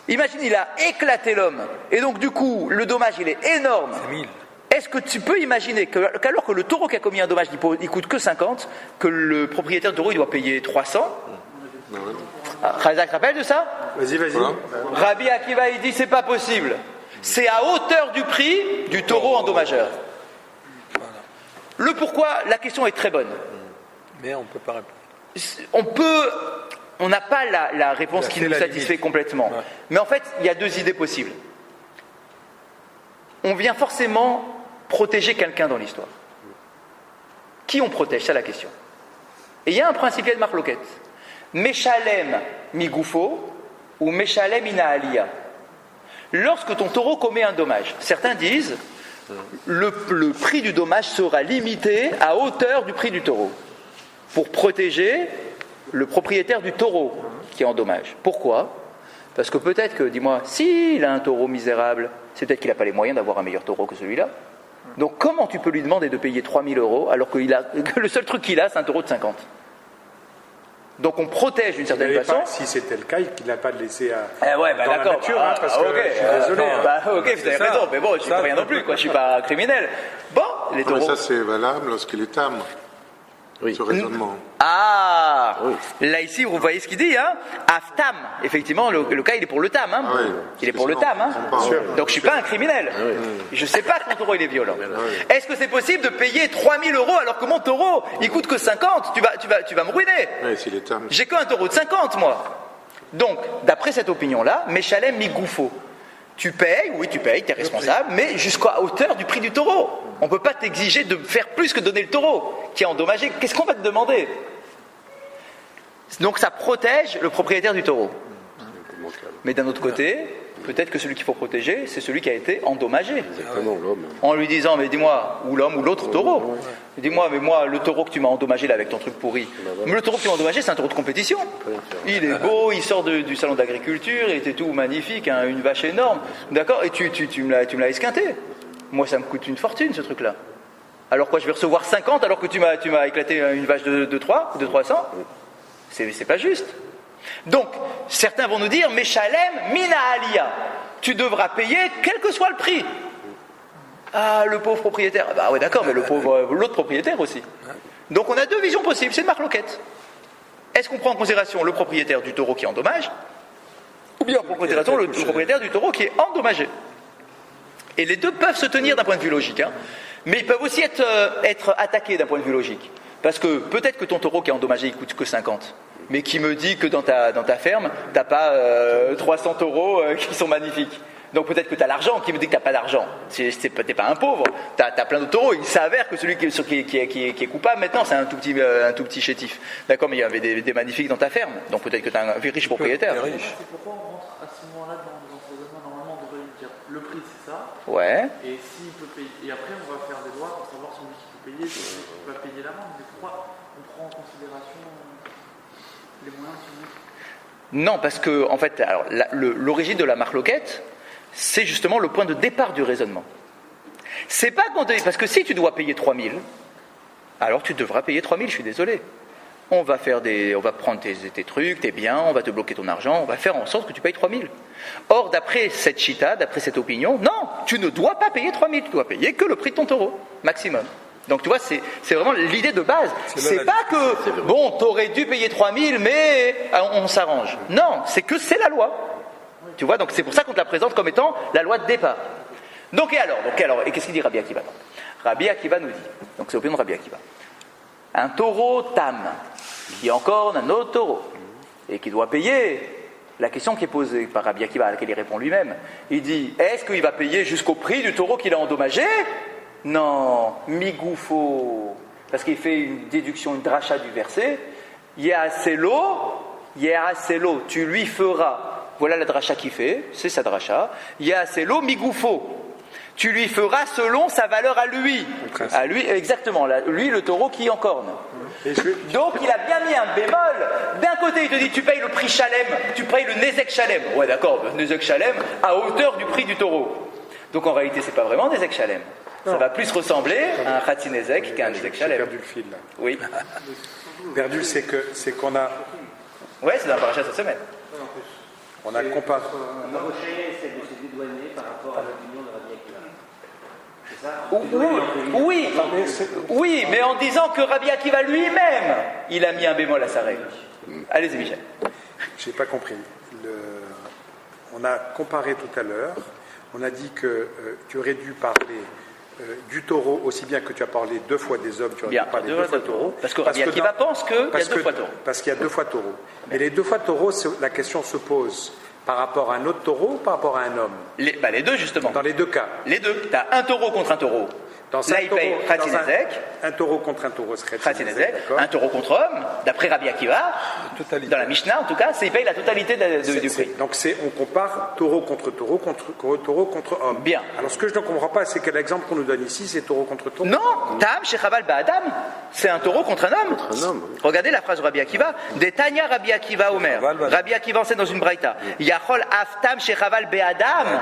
imagine il a éclaté l'homme, et donc du coup le dommage il est énorme. C'est 1000. Est-ce que tu peux imaginer qu'alors que le taureau qui a commis un dommage il coûte que 50, que le propriétaire du taureau il doit payer 300? Khazak te rappelle de ça? Vas-y. Rabbi Akiva il dit c'est pas possible. C'est à hauteur du prix du taureau endommageur. Le pourquoi, la question est très bonne. Mais on peut pas répondre. On n'a pas la réponse qui nous satisfait complètement. Ouais. Mais en fait, il y a deux idées possibles. On vient forcément protéger quelqu'un dans l'histoire. Qui on protège? C'est la question. Et il y a un principe de marloquette. Meshalem migufo ou Meshalem ina aliyah. Lorsque ton taureau commet un dommage, certains disent le prix du dommage sera limité à hauteur du prix du taureau pour protéger le propriétaire du taureau qui est en dommage. Pourquoi? Parce que peut-être que, dis-moi, s'il a un taureau misérable, c'est peut-être qu'il n'a pas les moyens d'avoir un meilleur taureau que celui-là. Donc comment tu peux lui demander de payer 3 000 € alors que le seul truc qu'il a, c'est un taureau de 50? Donc on protège d'une certaine façon. Si c'était le cas, il n'a pas de laisser dans la nature, parce que je suis désolé. Vous avez raison, mais bon, je ne suis pas rien non plus, je ne suis pas criminel. Bon, les taureaux... Mais ça c'est valable lorsqu'il est tam. Oui. Ce raisonnement. Là ici vous voyez ce qu'il dit, Aftam, effectivement le cas il est pour le tam, il est pour le tam, donc je suis pas un criminel, je sais pas que mon taureau il est violent. Est-ce que c'est possible de payer 3 000 € alors que mon taureau il coûte que 50? Tu vas me ruiner. S'il est tam. J'ai qu'un taureau de 50 moi. Donc d'après cette opinion là, Meshalem migoufo, tu payes, tu es responsable, mais jusqu'à hauteur du prix du taureau. On ne peut pas t'exiger de faire plus que donner le taureau qui est endommagé. Qu'est-ce qu'on va te demander? Donc ça protège le propriétaire du taureau. Mais d'un autre côté, peut-être que celui qu'il faut protéger, c'est celui qui a été endommagé. En lui disant, mais dis-moi, ou l'homme ou l'autre taureau. Dis-moi, mais moi, le taureau que tu m'as endommagé là avec ton truc pourri. Mais le taureau que tu m'as endommagé, c'est un taureau de compétition. Il est beau, il sort du salon d'agriculture, il était tout magnifique, une vache énorme. D'accord? Et tu me l'as esquinté. Moi, ça me coûte une fortune, ce truc-là. Alors quoi, je vais recevoir 50 alors que tu m'as éclaté une vache de 300? C'est pas juste. Donc, certains vont nous dire, Meshalem mina aliyah. Tu devras payer quel que soit le prix. Le pauvre propriétaire. Ouais, d'accord, mais l'autre propriétaire aussi. Donc, on a deux visions possibles, c'est une marloquette. Est-ce qu'on prend en considération le propriétaire du taureau qui est endommagé, ou bien on prend en considération le propriétaire du taureau qui est endommagé? Et les deux peuvent se tenir d'un point de vue logique, mais ils peuvent aussi être attaqués d'un point de vue logique. Parce que peut-être que ton taureau qui est endommagé, il coûte que 50. mais qui me dit que dans ta ferme, tu n'as pas 300 taureaux qui sont magnifiques. Donc peut-être que tu as l'argent, qui me dit que tu n'as pas d'argent. Tu n'es pas un pauvre, tu as plein de taureaux. Il s'avère que celui qui est coupable maintenant, c'est un tout petit chétif. D'accord, mais il y avait des magnifiques dans ta ferme. Donc peut-être que tu es un riche propriétaire. C'est pourquoi on rentre à ce moment-là dans ce raisonnement. Normalement, on devrait lui dire le prix, c'est ça. Ouais. Et s'il peut payer. Et après, on va faire des lois pour savoir celui qui peut payer, celui qui va payer l'amende. Mais pourquoi on prend en considération les moyens de Non, parce que, en fait, alors, l'origine de la marloquette, c'est justement le point de départ du raisonnement. C'est pas parce que si tu dois payer 3 000, alors tu devras payer 3 000, je suis désolé. On va prendre tes trucs, tes biens, on va te bloquer ton argent, on va faire en sorte que tu payes 3 000. Or, d'après cette chita, d'après cette opinion, non, tu ne dois pas payer 3 000, tu dois payer que le prix de ton taureau, maximum. Donc tu vois, c'est vraiment l'idée de base. C'est pas que, bon, t'aurais dû payer 3 000, mais on s'arrange. Non, c'est que c'est la loi. Tu vois, donc c'est pour ça qu'on te la présente comme étant la loi de départ. Donc et alors, et qu'est-ce qu'il dit Rabbi Akiva? Rabbi Akiva nous dit, donc c'est l'opinion de Rabbi Akiva, un taureau tam, qui encorne un autre taureau, et qui doit payer, la question qui est posée par Rabbi Akiva, à laquelle il répond lui-même, il dit, est-ce qu'il va payer jusqu'au prix du taureau qu'il a endommagé? Non, migoufo, parce qu'il fait une déduction, une dracha du verset, Yahaselo, tu lui feras. Voilà la dracha qu'il fait, c'est sa dracha. Yahaselo migoufo. Tu lui feras selon sa valeur à lui. À lui, exactement, lui le taureau qui encorne. Donc il a bien mis un bémol. D'un côté il te dit tu payes le prix Shalem, tu payes le Nezek Shalem. Ouais d'accord, Nezek Shalem à hauteur du prix du taureau. Donc en réalité c'est pas vraiment Nezek Shalem. Ça va plus ressembler à un Khatsi Nezek qu'à un Nezek Shalem. J'ai perdu le fil là. Oui. Perdu, c'est qu'on a. Ouais, c'est dans la paracha cette semaine. On a comparé. Moshe essaie de se dédouaner par rapport à l'opinion de Rabbi Akiva. C'est ça? Oui, mais en disant que Rabbi Akiva lui-même, il a mis un bémol à sa règle. Allez-y, Michel. Je n'ai pas compris. On a comparé tout à l'heure. On a dit que tu aurais dû parler du taureau aussi bien que tu as parlé 2 fois des hommes. Tu aurais dû parler 2 fois taureau. Parce que Rabbi Akiva pense qu'il y a 2 fois taureau. Parce qu'il y a 2 fois taureau. Mais les 2 fois taureau, la question se pose par rapport à un autre taureau ou par rapport à un homme? Les deux, justement. Dans les 2 cas. Les deux. Tu as un taureau contre un taureau. Là, il paye Khatsi Nezek. Un taureau contre un taureau serait Khatsi Nezek. Un taureau contre homme, d'après Rabbi Akiva, dans la Mishnah en tout cas, il paye la totalité du prix. Donc on compare taureau contre taureau contre homme. Bien. Alors ce que je ne comprends pas, c'est quel exemple qu'on nous donne ici, c'est taureau contre taureau. Non, Tam Shechaval Ba'adam, c'est un taureau contre un homme. Regardez la phrase de Rabbi Akiva. Des Tanya Rabbi Akiva Omer. Rabbi Akiva enseigne dans une braïta. Yachol Aftam Shechaval Be'adam.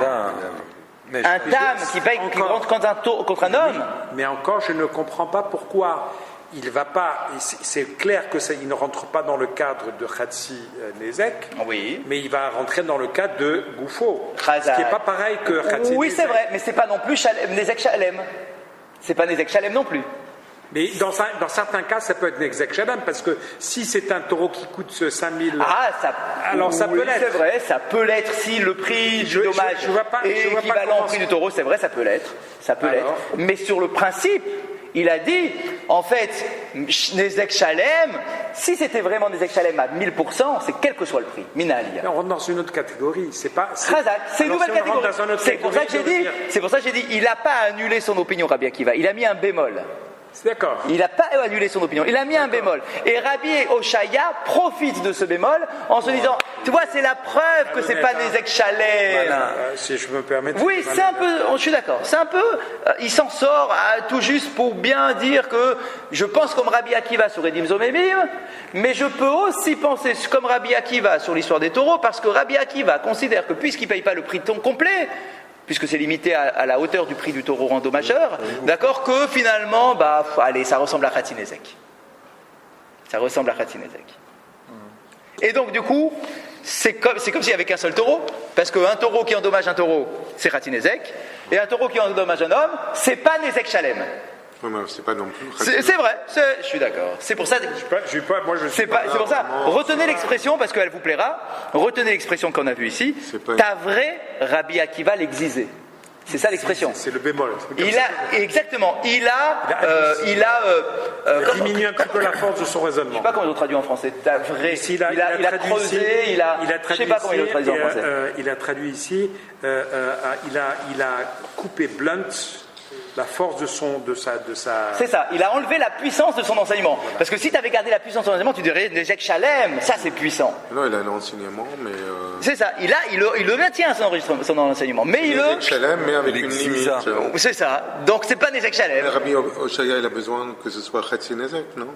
Un tam qui paye contre un homme. Mais encore, je ne comprends pas pourquoi il va pas. C'est clair que il ne rentre pas dans le cadre de Khatsi Nezek. Oui. Mais il va rentrer dans le cadre de Goufo. Ce qui n'est pas pareil que Khatsi Nezek. Oui, c'est vrai, mais c'est pas non plus Nezek Shalem. C'est pas Nezek Shalem non plus. Mais dans certains cas, ça peut être Nezek Shalem, parce que si c'est un taureau qui coûte 5 000... alors ça peut l'être. C'est vrai, ça peut l'être si le prix du dommage est équivalent au prix du taureau, c'est vrai, ça peut l'être. Ça peut l'être. Mais sur le principe, il a dit, en fait, Nezek Shalem, si c'était vraiment Nezek Shalem à 1000%, c'est quel que soit le prix, Mina Aliyah. On rentre dans une autre catégorie, c'est pas... C'est une nouvelle catégorie. C'est pour ça que j'ai dit, il n'a pas annulé son opinion, Rabbi Akiva, il a mis un bémol. C'est d'accord. Il n'a pas annulé son opinion, il a mis un bémol. Et Rabbi Oshaya profite de ce bémol en se disant, tu vois, c'est la preuve que c'est pas Nezek Shalem. Si je me permets. Oui, c'est un peu, je suis d'accord, c'est un peu, il s'en sort tout juste pour bien dire que je pense comme Rabbi Akiva sur Edim Zomemim, mais je peux aussi penser comme Rabbi Akiva sur l'histoire des taureaux, parce que Rabbi Akiva considère que puisqu'il ne paye pas le prix de ton complet, puisque c'est limité à la hauteur du prix du taureau endommageur, d'accord, que finalement, allez, ça ressemble à Khatsi Nezek. Ça ressemble à Khatsi Nezek. Et donc, du coup, c'est comme s'il n'y avait qu'un seul taureau, parce qu'un taureau qui endommage un taureau, c'est Khatsi Nezek, et un taureau qui endommage un homme, c'est pas Nezek Shalem. Oui, mais c'est pas non plus. C'est vrai, je suis d'accord. C'est pour ça. C'est pour ça. Retenez l'expression parce qu'elle vous plaira. Retenez l'expression qu'on a vue ici. Ta vraie Rabbi Akiva l'exisait. C'est ça l'expression. C'est le bémol. Exactement. Il a diminué un petit peu la force de son raisonnement. Je ne sais pas comment ils l'ont traduit en français. Il a creusé, je ne sais pas comment ils l'ont traduit en français. Il a traduit ici, il a coupé blunt la force de sa. C'est ça, il a enlevé la puissance de son enseignement. Voilà. Parce que si tu avais gardé la puissance de son enseignement, tu dirais Nezek Shalem, ça c'est puissant. Non, il a l'enseignement, mais. C'est ça, il le maintient son enseignement, mais il Nezek Shalem, mais avec une limite. C'est ça, donc c'est pas Nezek Shalem. Rabbi Oshaya, il a besoin que ce soit Chetzi Nezek, non?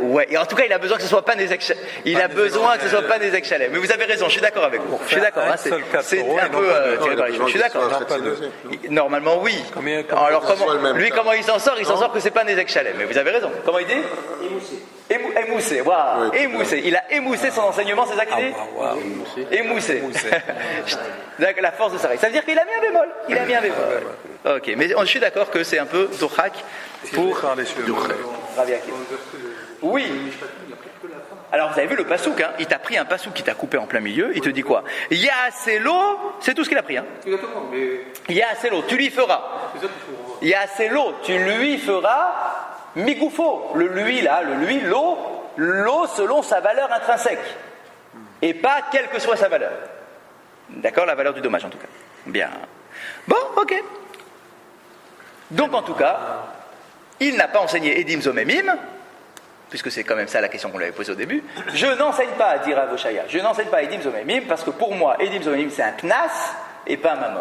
Ouais, et en tout cas, il a besoin que ce soit pas Nezek Shalem. Il a besoin que ce soit pas Nezek Shalem. Mais vous avez raison, je suis d'accord avec vous. Je suis d'accord. C'est un peu tiré par les cheveux. Je suis d'accord. Normalement, oui. Alors comment il s'en sort? Il s'en sort que c'est pas Nezek Shalem. Mais vous avez raison. Comment il dit? Émoussé. Voilà. Émoussé. Il a émoussé son enseignement, c'est ça qu'il dit? Émoussé. La force de sa règle. Ça veut dire qu'il a mis un bémol. Il a mis un bémol. Ok, mais je suis d'accord que c'est un peu Dochak pour Rabbi Akiva. Oui. Alors vous avez vu le pasouk, hein, il t'a pris un pasouk qui t'a coupé en plein milieu, il te dit quoi? Ya'aselo, c'est tout ce qu'il a pris. Hein. Ya'aselo, tu lui feras. Ya'aselo, tu lui feras migoufo, le lui là, l'eau selon sa valeur intrinsèque. Et pas quelle que soit sa valeur. D'accord, la valeur du dommage en tout cas. Bien. Bon, ok. Donc en tout cas, il n'a pas enseigné Edim Zomemim, puisque c'est quand même ça la question qu'on lui avait posée au début. Je n'enseigne pas à dire à Voshaya, je n'enseigne pas Edim Zomemim, parce que pour moi, Edim Zomemim c'est un knas et pas un mamon.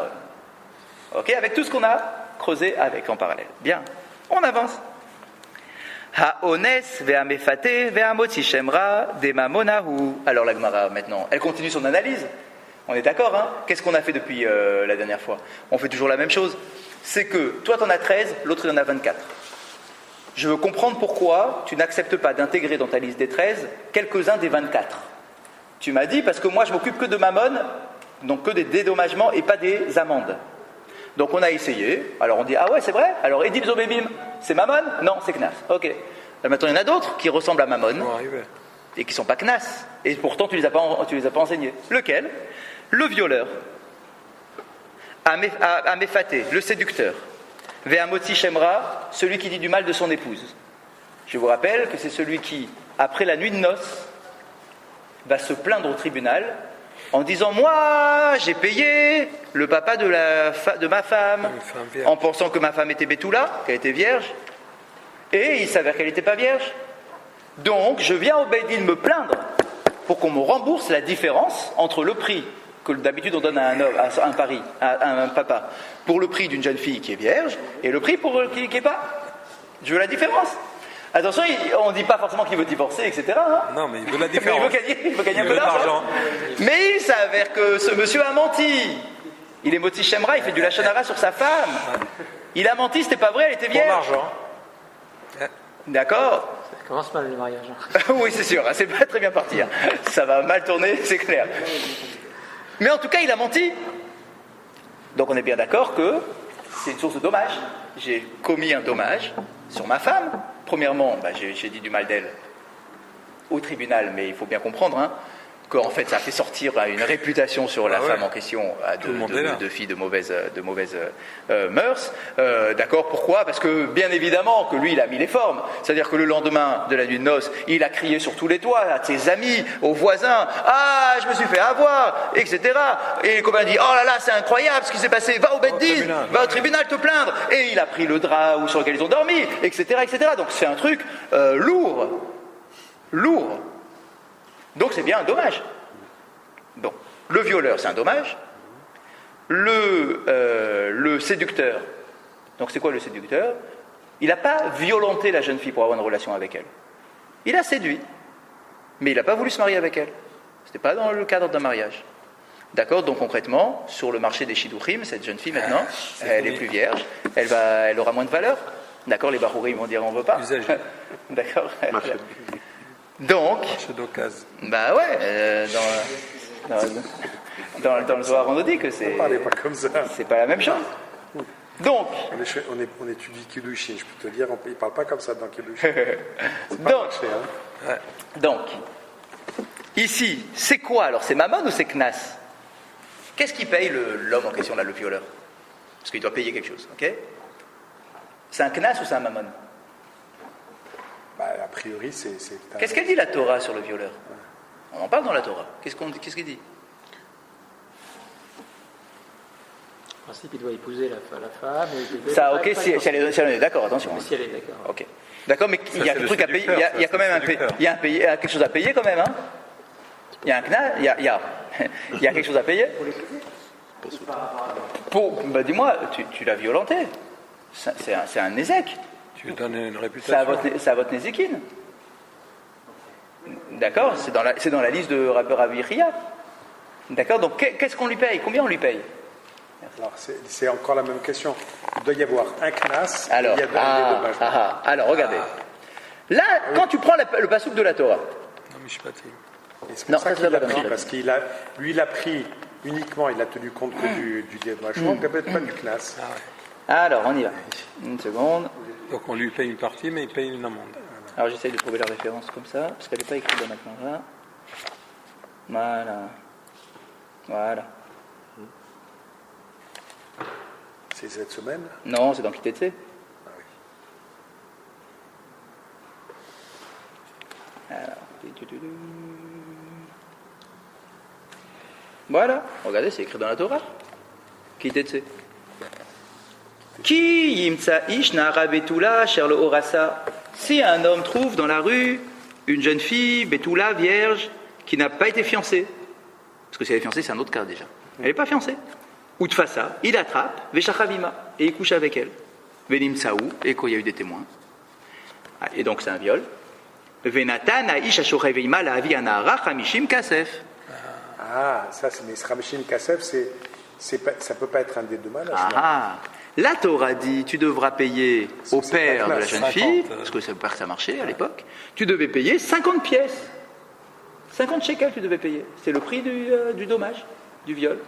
Ok, avec tout ce qu'on a creusé avec en parallèle. Bien, on avance. Ha-ones ve'amefate ve'amotzi shemra de'mamonahu. Alors la Gemara maintenant, elle continue son analyse. On est d'accord, hein? Qu'est-ce qu'on a fait depuis la dernière fois? On fait toujours la même chose. C'est que toi t'en as 13, l'autre il en a 24. Je veux comprendre pourquoi tu n'acceptes pas d'intégrer dans ta liste des 13 quelques-uns des 24. Tu m'as dit parce que moi je m'occupe que de mammon, donc que des dédommagements et pas des amendes. Donc on a essayé, alors on dit ah ouais c'est vrai, alors Edim Zomemim, c'est mammon? Non, c'est knas. Ok. Là, maintenant il y en a d'autres qui ressemblent à mammon et qui ne sont pas knas. Et pourtant tu les as pas enseignés. Lequel? Le violeur. Améfaté, le séducteur. Ve'amotzi shemra, celui qui dit du mal de son épouse. Je vous rappelle que c'est celui qui, après la nuit de noces, va se plaindre au tribunal en disant moi j'ai payé le papa de ma femme en pensant que ma femme était Betula, qu'elle était vierge, et il s'avère qu'elle n'était pas vierge. Donc je viens au Beidin me plaindre pour qu'on me rembourse la différence entre le prix que d'habitude on donne à un papa, pour le prix d'une jeune fille qui est vierge, et le prix pour qui n'est pas. Je veux la différence. Attention, on ne dit pas forcément qu'il veut divorcer, etc. Hein. Non, mais il veut la différence. Il veut gagner un peu d'argent. Mais il s'avère que ce monsieur a menti. Il est moti shemra, il fait du lachonara sur sa femme. Il a menti, c'était pas vrai, elle était vierge. Pour l'argent. D'accord. Ça commence mal le mariage. Oui, c'est sûr, c'est pas très bien parti. Hein. Ça va mal tourner, c'est clair. Mais en tout cas, il a menti. Donc on est bien d'accord que c'est une source de dommage. J'ai commis un dommage sur ma femme. Premièrement, j'ai dit du mal d'elle au tribunal, mais il faut bien comprendre qu'en fait ça a fait sortir une réputation sur la femme en question de filles de mauvaises mœurs. D'accord, pourquoi? Parce que bien évidemment que lui il a mis les formes. C'est-à-dire que le lendemain de la nuit de noces, il a crié sur tous les toits à ses amis, aux voisins, ah je me suis fait avoir, etc. Et les copains disent oh là là c'est incroyable ce qui s'est passé, va au Beddin, va au tribunal te plaindre. Et il a pris le drap sur lequel ils ont dormi, etc. Donc c'est un truc lourd. Donc c'est bien un dommage. Bon, le violeur c'est un dommage. Le séducteur. Donc c'est quoi le séducteur? Il n'a pas violenté la jeune fille pour avoir une relation avec elle. Il a séduit, mais il n'a pas voulu se marier avec elle. C'était pas dans le cadre d'un mariage. D'accord? Donc concrètement, sur le marché des shidduchim, cette jeune fille maintenant, elle est plus vierge, elle aura moins de valeur. D'accord? Les barourim vont dire on veut pas. D'accord? Donc, bah ouais, dans le Zohar on nous dit que c'est pas la même chose. Donc, on étudie Kiddushin, je peux te dire, il ne parle pas comme ça dans Kiddushin. Donc, ici, c'est quoi alors? C'est Mammon ou c'est Knas? Qu'est-ce qui paye l'homme en question là, le violeur? Parce qu'il doit payer quelque chose, ok? C'est un knas ou c'est un mammon? A priori, c'est un... Qu'est-ce qu'elle dit la Torah sur le violeur? On en parle dans la Torah. Qu'est-ce qu'il dit? En principe, il doit épouser la femme. Ça, ok, si elle est d'accord, attention. Si elle est d'accord. Ok. D'accord, mais il y a un truc à payer. Il y a quand même quelque chose à payer quand même. Hein. Il y a un knas, il y a quelque chose à payer. Dis-moi, tu l'as violenté. C'est un nézek. Tu lui donnes une réputation. C'est à votre nézékine. D'accord, c'est dans la liste de Rabbi Ria. D'accord, donc qu'est-ce qu'on lui paye? Combien on lui paye? Alors, c'est encore la même question. Il doit y avoir un knas, alors, il y a des dommages. Alors, regardez. Là, quand tu prends le passouk de la Torah. Non, mais je suis pas c'est pour ça qu'il l'a pris, parce qu'il a pris uniquement, il a tenu compte que du dédommagement, peut-être pas du knas. Alors, on y va. Une seconde. Donc on lui paye une partie, mais il paye une amende. Alors j'essaye de trouver la référence comme ça, parce qu'elle n'est pas écrite dans maintenant là. Voilà. C'est cette semaine? Non, c'est dans Kitetse. Ah oui. Alors. Voilà, regardez, c'est écrit dans la Torah. Kitetse. Ki yimtsa ish na'ara betula sher lo orasa. Si un homme trouve dans la rue une jeune fille, betula, vierge, qui n'a pas été fiancée, parce que si elle est fiancée, c'est un autre cas déjà. Elle n'est pas fiancée. Ou de fassa, il attrape, veshachavima, et il couche avec elle. Venimtsaou, et quand il y a eu des témoins. Et donc c'est un viol. Venatan aish ashoreveima la avi anara chamishim kasef. Ah, ça, mais chamishim kasef, ça ne peut pas être un dédommagement. La Torah dit, tu devras payer au père de la jeune fille, parce que ça veut pas que ça marchait à l'époque, tu devais payer 50 pièces. 50 shekels tu devais payer. C'est le prix du dommage, du viol.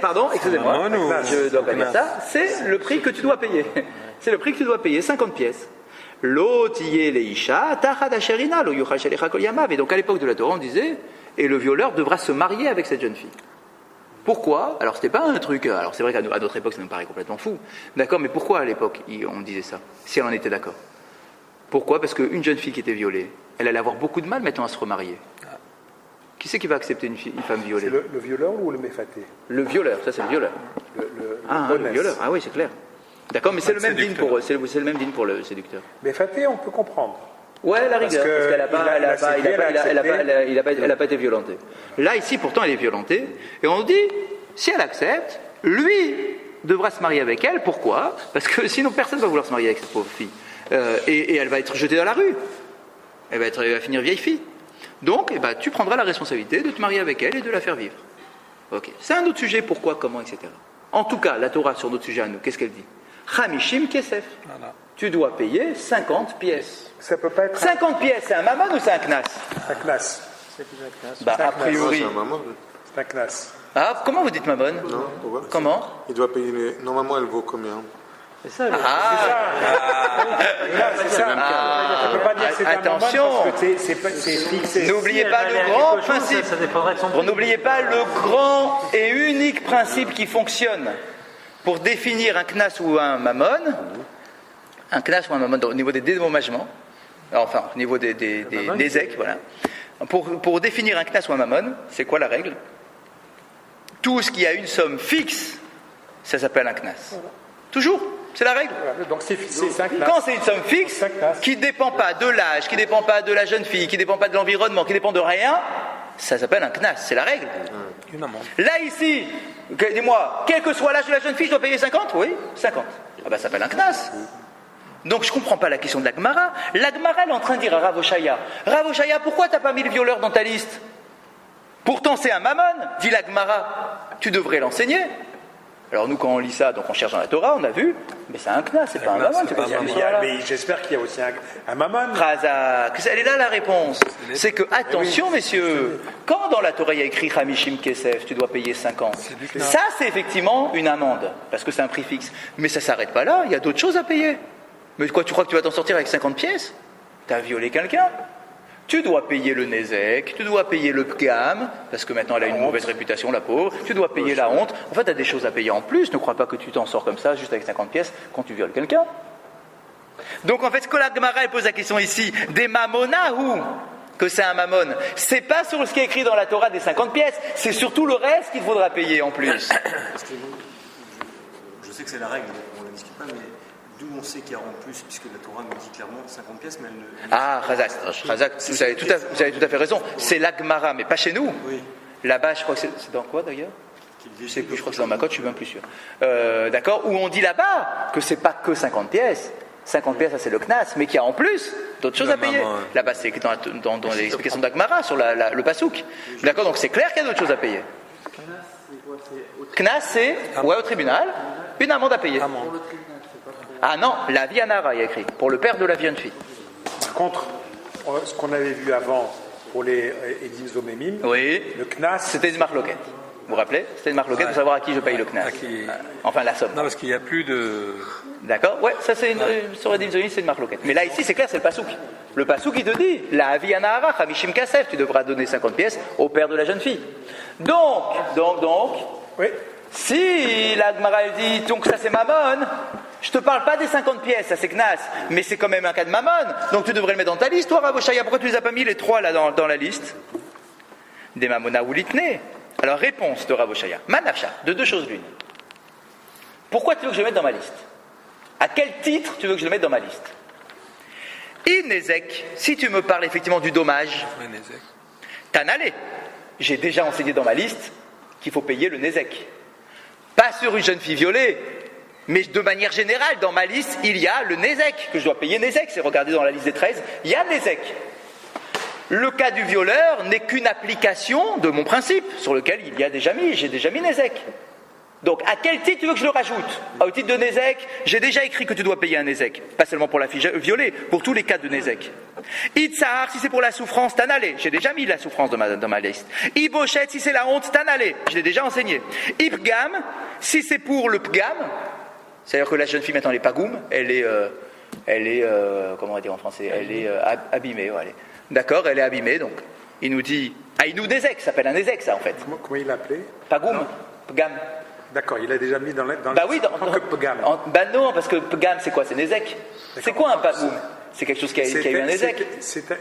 Pardon, excusez-moi, je dois pas dire ça, c'est le prix que tu dois payer. C'est le prix que tu dois payer, 50 pièces. L'otiye leisha tachad asherina lo yuchal shelecha kol yamav. Et donc à l'époque de la Torah, on disait, et le violeur devra se marier avec cette jeune fille. Pourquoi? Alors c'était pas un truc. Alors c'est vrai qu'à notre époque ça nous paraît complètement fou. D'accord, mais pourquoi à l'époque on disait ça? Si elle en était d'accord. Pourquoi? Parce qu'une jeune fille qui était violée, elle allait avoir beaucoup de mal maintenant à se remarier. Qui c'est qui va accepter une femme violée? C'est le violeur ou le méfaté? Le violeur, ça c'est le violeur. Le violeur, ah oui c'est clair. D'accord, mais c'est le même dîne pour eux, c'est le même dîne pour le séducteur. Méfaté, on peut comprendre. Ouais, la rigueur, parce qu'elle n'a pas été violentée. Là, ici, pourtant, elle est violentée. Et on dit, si elle accepte, lui devra se marier avec elle. Pourquoi? Parce que sinon, personne ne va vouloir se marier avec cette pauvre fille. Et elle va être jetée dans la rue. Elle va finir vieille fille. Donc, tu prendras la responsabilité de te marier avec elle et de la faire vivre. Ok. C'est un autre sujet, pourquoi, comment, etc. En tout cas, la Torah, sur notre sujet à nous, qu'est-ce qu'elle dit? Chamishim kesef. Voilà. Tu dois payer 50 pièces. Ça peut pas être 50 pièces, c'est un mammon ou c'est un knas? Un knas. C'est plus un knas. A priori. C'est un knas. Ah, comment vous dites mammon? Non, comment? Il doit payer Normalement, elle vaut combien? C'est ça. C'est ça. On peut pas dire que c'est un attention. mammon parce que c'est fixé. N'oubliez pas le grand principe. N'oubliez pas le grand et unique principe qui fonctionne pour définir un knas ou un mammon. Un knas ou un mammon au niveau des dédommagements, enfin au niveau des nézek, voilà. Pour définir un knas ou un mammon, c'est quoi la règle? Tout ce qui a une somme fixe, ça s'appelle un knas. Voilà. Toujours, c'est la règle. Donc c'est un knas. Quand c'est une somme fixe, qui ne dépend pas de l'âge, qui ne dépend pas de la jeune fille, qui ne dépend pas de l'environnement, qui ne dépend de rien, ça s'appelle un knas, c'est la règle. Là ici, dis-moi, quel que soit l'âge de la jeune fille, je dois payer 50? Oui, 50. Ça s'appelle un knas. Donc je ne comprends pas la question de la Gemara. La Gemara elle est en train de dire à Rav Oshaya, pourquoi tu n'as pas mis le violeur dans ta liste? Pourtant c'est un mammon, dit la Gemara. Tu devrais l'enseigner. Alors nous quand on lit ça, donc on cherche dans la Torah, on a vu, mais c'est un knas, c'est pas un mammon. Mais j'espère qu'il y a aussi un mammon. Razak, elle est là la réponse. C'est que, attention messieurs, quand dans la Torah il y a écrit Chamishim Kesef, tu dois payer 50, ça c'est effectivement une amende, parce que c'est un prix fixe. Mais ça ne s'arrête pas là, il y a d'autres choses à payer. Mais quoi, tu crois que tu vas t'en sortir avec 50 pièces? T'as violé quelqu'un? Tu dois payer le Nézek, tu dois payer le Pgam, parce que maintenant elle a une mauvaise réputation, la pauvre, tu dois payer la honte. En fait, tu as des choses à payer en plus. Ne crois pas que tu t'en sors comme ça, juste avec 50 pièces, quand tu violes quelqu'un. Donc en fait, ce que la Gemara elle pose la question ici, des mamonahu, que c'est un mammon, c'est pas sur ce qui est écrit dans la Torah des 50 pièces, c'est surtout le reste qu'il faudra payer en plus. Parce que je sais que c'est la règle, on ne la discute pas, mais d'où on sait qu'il y a en plus, puisque la Torah nous dit clairement 50 pièces, mais elle ne... Ah, Chazak, vous avez tout à fait raison, c'est la Gemara, mais pas chez nous. Oui. Là-bas, je crois que c'est dans quoi d'ailleurs ? Je sais plus, je crois que c'est dans ma cote, je suis même plus sûr. D'accord ? Où on dit là-bas que c'est pas que 50 pièces. 50 pièces, ça c'est le Knas, mais qu'il y a en plus d'autres choses à payer. Là-bas, c'est dans les explications d'Agmara sur le Pasouk. D'accord ? Donc c'est clair qu'il y a d'autres choses à payer. Knas, c'est au tribunal, une amende à payer. Ah non, la Vianara, il y a écrit, pour le père de la jeune fille. Par contre, ce qu'on avait vu avant pour les Edim Zomemim, oui, le Knas. C'était une marloquette. Vous vous rappelez ? C'était une marloquette pour savoir à qui je paye le Knas. Enfin, la somme. Non, parce qu'il n'y a plus de. D'accord ? Ouais, ça c'est sur Edim Zomemim, c'est une marloquette. Mais là, ici, c'est clair, c'est le Pasouk. Le Pasouk, il te dit la Avianara, Hamishim Kasef, tu devras donner 50 pièces au père de la jeune fille. Donc, oui. Si la Gemara elle dit, donc ça c'est Mammon, je te parle pas des 50 pièces, ça c'est Knas, mais c'est quand même un cas de Mammon, donc tu devrais le mettre dans ta liste, toi Rav Oshaya, pourquoi tu les as pas mis les trois là dans la liste ? Des Mammona ou Litné. Alors réponse de Rav Oshaya, Manafsha, de deux choses l'une. Pourquoi tu veux que je le mette dans ma liste ? À quel titre tu veux que je le mette dans ma liste ? Inezek, si tu me parles effectivement du dommage, Tanalé, j'ai déjà enseigné dans ma liste qu'il faut payer le Nézek. Pas sur une jeune fille violée, mais de manière générale, dans ma liste, il y a le Nézek, que je dois payer Nézek. C'est regardez dans la liste des 13, il y a Nézek. Le cas du violeur n'est qu'une application de mon principe, sur lequel j'ai déjà mis Nézek. Donc, à quel titre tu veux que je le rajoute ? Au titre de Nézek, j'ai déjà écrit que tu dois payer un Nézek. Pas seulement pour la fille violée, pour tous les cas de Nézek. Itzahar, si c'est pour la souffrance, Tanalé. J'ai déjà mis la souffrance dans ma liste. Ibochet, si c'est la honte, Tanalé. Je l'ai déjà enseigné. Ipgam, si c'est pour le Pgam, c'est-à-dire que la jeune fille maintenant elle est Pagoum, elle est comment on va dire en français, elle est abîmée. Ouais, d'accord, elle est abîmée, donc il nous dit, Aïnou Nézek, ça s'appelle un Nézek ça en fait. Comment il l'appelait ? Pagoum, Pgam. D'accord, il a déjà mis dans bah oui, que Pgam. Bah non, parce que Pgam c'est quoi ? C'est Nézek. C'est quoi un Pagoum ? C'est quelque chose qui a eu un Nézek.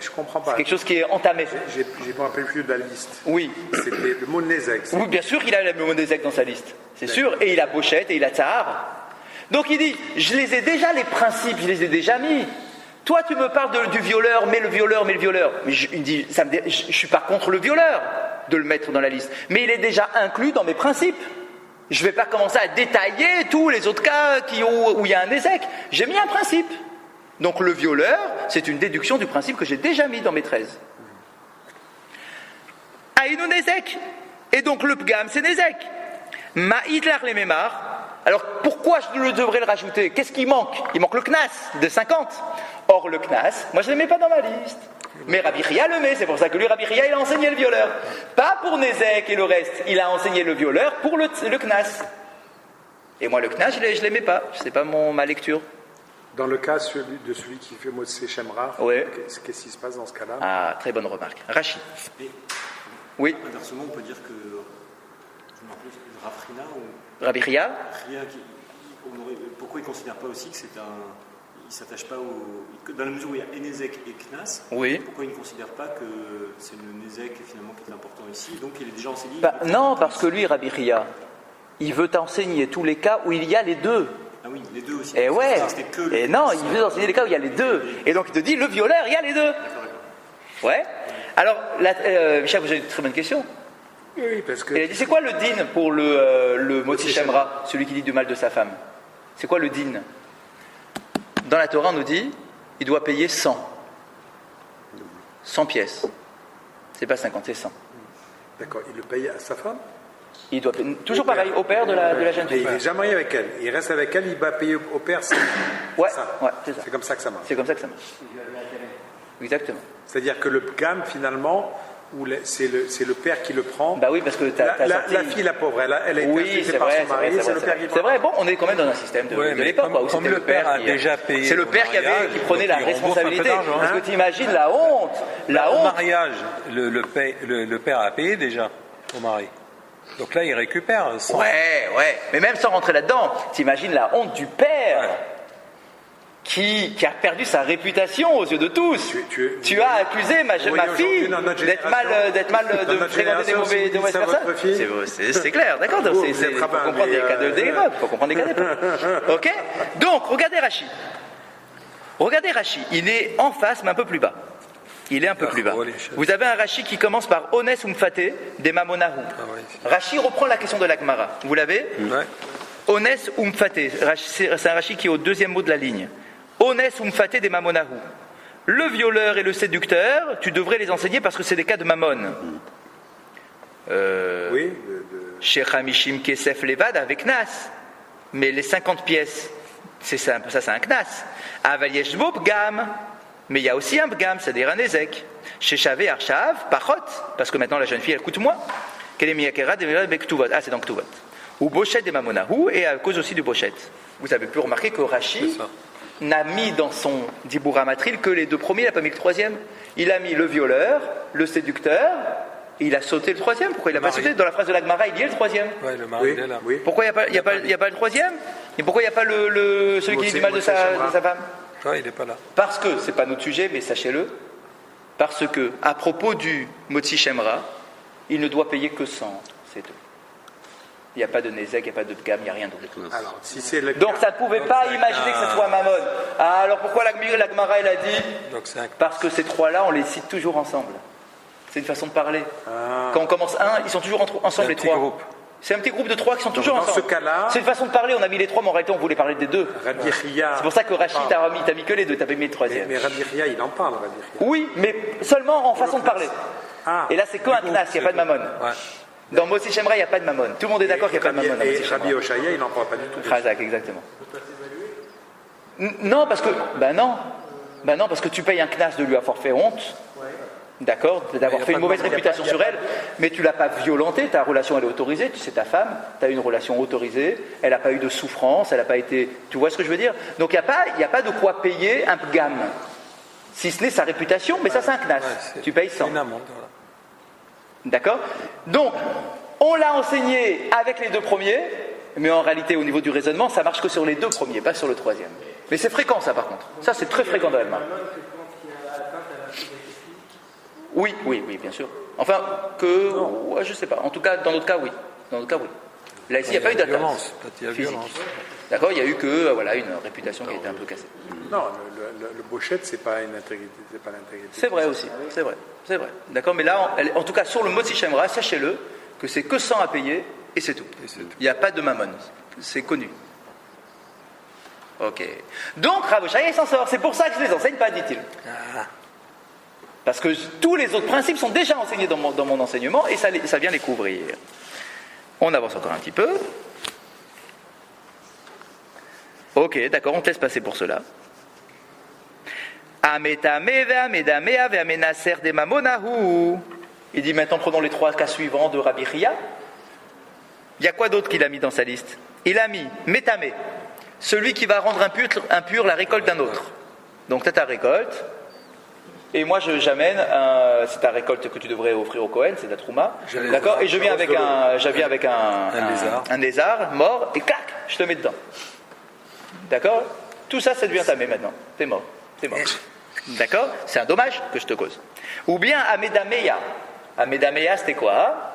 Je comprends pas. C'est quelque chose qui est entamé. J'ai pas rappelé plus de la liste. Oui. C'était le mot Nézek. Oui, bien sûr qu'il a le mot Nézek dans sa liste. C'est sûr. Et il a Pochette et il a Tsahar. Donc il dit, je les ai déjà les principes, je les ai déjà mis. Toi tu me parles du violeur, mais le violeur. Mais il dit, je suis pas contre le violeur de le mettre dans la liste. Mais il est déjà inclus dans mes principes. Je ne vais pas commencer à détailler tous les autres cas où il y a un Nézek. J'ai mis un principe. Donc le violeur, c'est une déduction du principe que j'ai déjà mis dans mes 13. Aïnou Nézek. Et donc le Pgam, c'est Nézek. Ma'idlar les mémar. Alors pourquoi je devrais le rajouter ? Qu'est-ce qui manque ? Il manque le Knas de 50. Or le Knas, moi je ne le mets pas dans ma liste. Mais Rabbi Chia le met, c'est pour ça que lui, Rabbi Chia, il a enseigné le violeur. Pas pour Nézek et le reste, il a enseigné le violeur pour le Knas. Et moi, le Knas, je ne l'aimais pas, c'est pas ma lecture. Dans le cas de celui qui fait Motsé Shemra, ouais. Qu'est-ce qui se passe dans ce cas-là ? Ah, très bonne remarque. Rachid. Oui. Inversement, on peut dire que, je me rappelle, Rafrina ou... Rabbi Chia, pourquoi il ne considère pas aussi que c'est un... Il ne s'attache pas dans la mesure où il y a Nézek et Knas, oui. Pourquoi il ne considère pas que c'est le Nézek finalement qui est important ici, donc il est déjà enseigné non, parce que lui, Rabbi Chia, il veut t'enseigner tous les cas où il y a les deux. Ah oui, les deux aussi. Et ouais. Et non, il veut enseigner les cas où il y a les deux. Et donc il te dit, le violeur, il y a les deux. Ouais. Alors, Michel, vous avez une très bonne question. Oui, parce que... Il a dit, c'est quoi le din pour le Motzi Shemra, celui qui dit du mal de sa femme ? C'est quoi le din ? Dans la Torah, on nous dit, il doit payer 100. 100 pièces. C'est pas 50, c'est 100. D'accord, il le paye à sa femme ? Il doit payer, toujours pareil, au père de la jeune fille. Et il n'est jamais marié avec elle. Il reste avec elle, il va payer au père. Ouais, ça. C'est ça. C'est comme ça que ça marche. C'est comme ça que ça marche. Exactement. C'est-à-dire que le Pgam, finalement, Ou c'est le père qui le prend? Bah oui, parce que la fille, la pauvre, elle a été assistée par son mari, c'est le père qui le prend. C'est vrai, bon, on est quand même dans un système de l'époque. Comme le père a déjà payé. C'est le père qui prenait la responsabilité. Parce que tu imagines la honte. Au mariage, le père a payé déjà au mari. Donc là, il récupère. Ouais. Mais même sans rentrer là-dedans, tu imagines la honte du père. Qui a perdu sa réputation aux yeux de tous. Tu as accusé ma fille d'être mal de fréquenter des mauvaises personnes. C'est clair, d'accord. Il faut comprendre les cas de l'époque. Il faut comprendre les cas d'époque. Ok. Donc, regardez Rashi. Il est en face, mais un peu plus bas. Il est un peu plus bas. Vous avez un Rashi qui commence par Ones Umfate des Mamonahu. Rashi reprend la question de la Gemara. Vous l'avez? Ones Umfate. C'est un Rashi qui est au deuxième mot de la ligne. Ones Umfate des Mamonahu. Le violeur et le séducteur, tu devrais les enseigner parce que c'est des cas de Mammon. Chez Hamishim Kesef Levad avec Nas. Mais les 50 pièces, c'est un Knas. Aval Yeshbo Bgam. Mais il y a aussi un Bgam, c'est-à-dire un Ezek. Chez Shavé Arshav, Pachot. Parce que maintenant la jeune fille, elle coûte moins. Ah, c'est dans Ktuvot. Ou Bochet des Mamonahu, et à cause aussi du Bochet. Vous avez pu remarquer que Rashi n'a mis dans son Diboura Matril que les deux premiers, il n'a pas mis le troisième. Il a mis le violeur, le séducteur, et il a sauté le troisième. Pourquoi il n'a pas sauté? Dans la phrase de la Gemara, il y a le troisième. Oui, le mari est là. Pourquoi il n'y a pas le troisième? Et pourquoi il n'y a pas celui qui dit du mal de sa femme? Il n'est pas là. Parce que, c'est pas notre sujet, mais sachez-le, parce que, à propos du Motzi Shemra, il ne doit payer que 100, c'est tout. Il n'y a pas de Nézek, il n'y a pas de Bgam, il n'y a rien d'autre. Alors, si c'est le donc ça ne pouvait pas imaginer que ce soit Mammon. Ah, alors pourquoi la Gemara elle a dit? Parce que ces trois-là, on les cite toujours ensemble. C'est une façon de parler. Quand on commence ils sont toujours ensemble les trois. Groupe. C'est un petit groupe de trois qui sont toujours ensemble. Dans ce cas-là, c'est une façon de parler, on a mis les trois, mais en réalité on voulait parler des deux. Rabbi Chia, c'est pour ça que Rachid t'as mis que les deux, t'as pas mis le troisième. Mais Rabbi Chia, il en parle, Rabbi Chia. Oui, mais seulement en façon de parler. Et là c'est qu'un Knas, il n'y a pas de Mammon. Dans Motzi Shemra, il n'y a pas de Mammon. Tout le monde est d'accord qu'il n'y a pas de Mammon. Et Rabbi Oshaya, il n'en parle pas du tout. Chazak, exactement. Non, parce que parce que tu payes un Knas de lui avoir fait honte. D'accord, d'avoir fait une mauvaise réputation sur elle, mais tu l'as pas violentée, ta relation elle est autorisée, c'est ta femme, tu as une relation autorisée, elle n'a pas eu de souffrance, elle n'a pas été... Tu vois ce que je veux dire? Donc il n'y a pas de quoi payer un Pgam, si ce n'est sa réputation, mais ça c'est un Knas, tu payes 100. D'accord? Donc, on l'a enseigné avec les deux premiers, mais en réalité au niveau du raisonnement, ça marche que sur les deux premiers, pas sur le troisième. Mais c'est fréquent ça par contre, ça c'est très fréquent dans l'Allemagne. Oui, bien sûr. Enfin, je sais pas. En tout cas, dans notre cas, oui. Là, ici, il n'y a pas eu d'atteinte physique. D'accord, il y a eu que une réputation qui a été un peu cassée. Non, le Bochette, c'est pas une intégrité, c'est pas l'intégrité. C'est vrai aussi, c'est vrai. D'accord, mais là, en tout cas, sur le Motzi Shemra, sachez-le que c'est que 100 à payer et c'est tout. Il n'y a pas de mammon, c'est connu. Ok. Donc, Rav Oshaya, il s'en sort. C'est pour ça que je ne les enseigne pas, dit-il. Parce que tous les autres principes sont déjà enseignés dans mon enseignement et ça vient les couvrir. On avance encore un petit peu. Ok, d'accord, on te laisse passer pour cela. Il dit maintenant prenons les trois cas suivants de Rabbi Chia. Il y a quoi d'autre qu'il a mis dans sa liste? Il a mis Métamé, celui qui va rendre impur la récolte d'un autre. Donc tu as ta récolte. Et moi, j'amène, c'est ta récolte que tu devrais offrir au Kohen, c'est de la Trouma. D'accord? Et je viens avec un lézard mort, et clac, je te mets dedans. D'accord? Tout ça, ça devient tamé maintenant. T'es mort. D'accord? C'est un dommage que je te cause. Ou bien Amedameya. Amedameya, c'était quoi?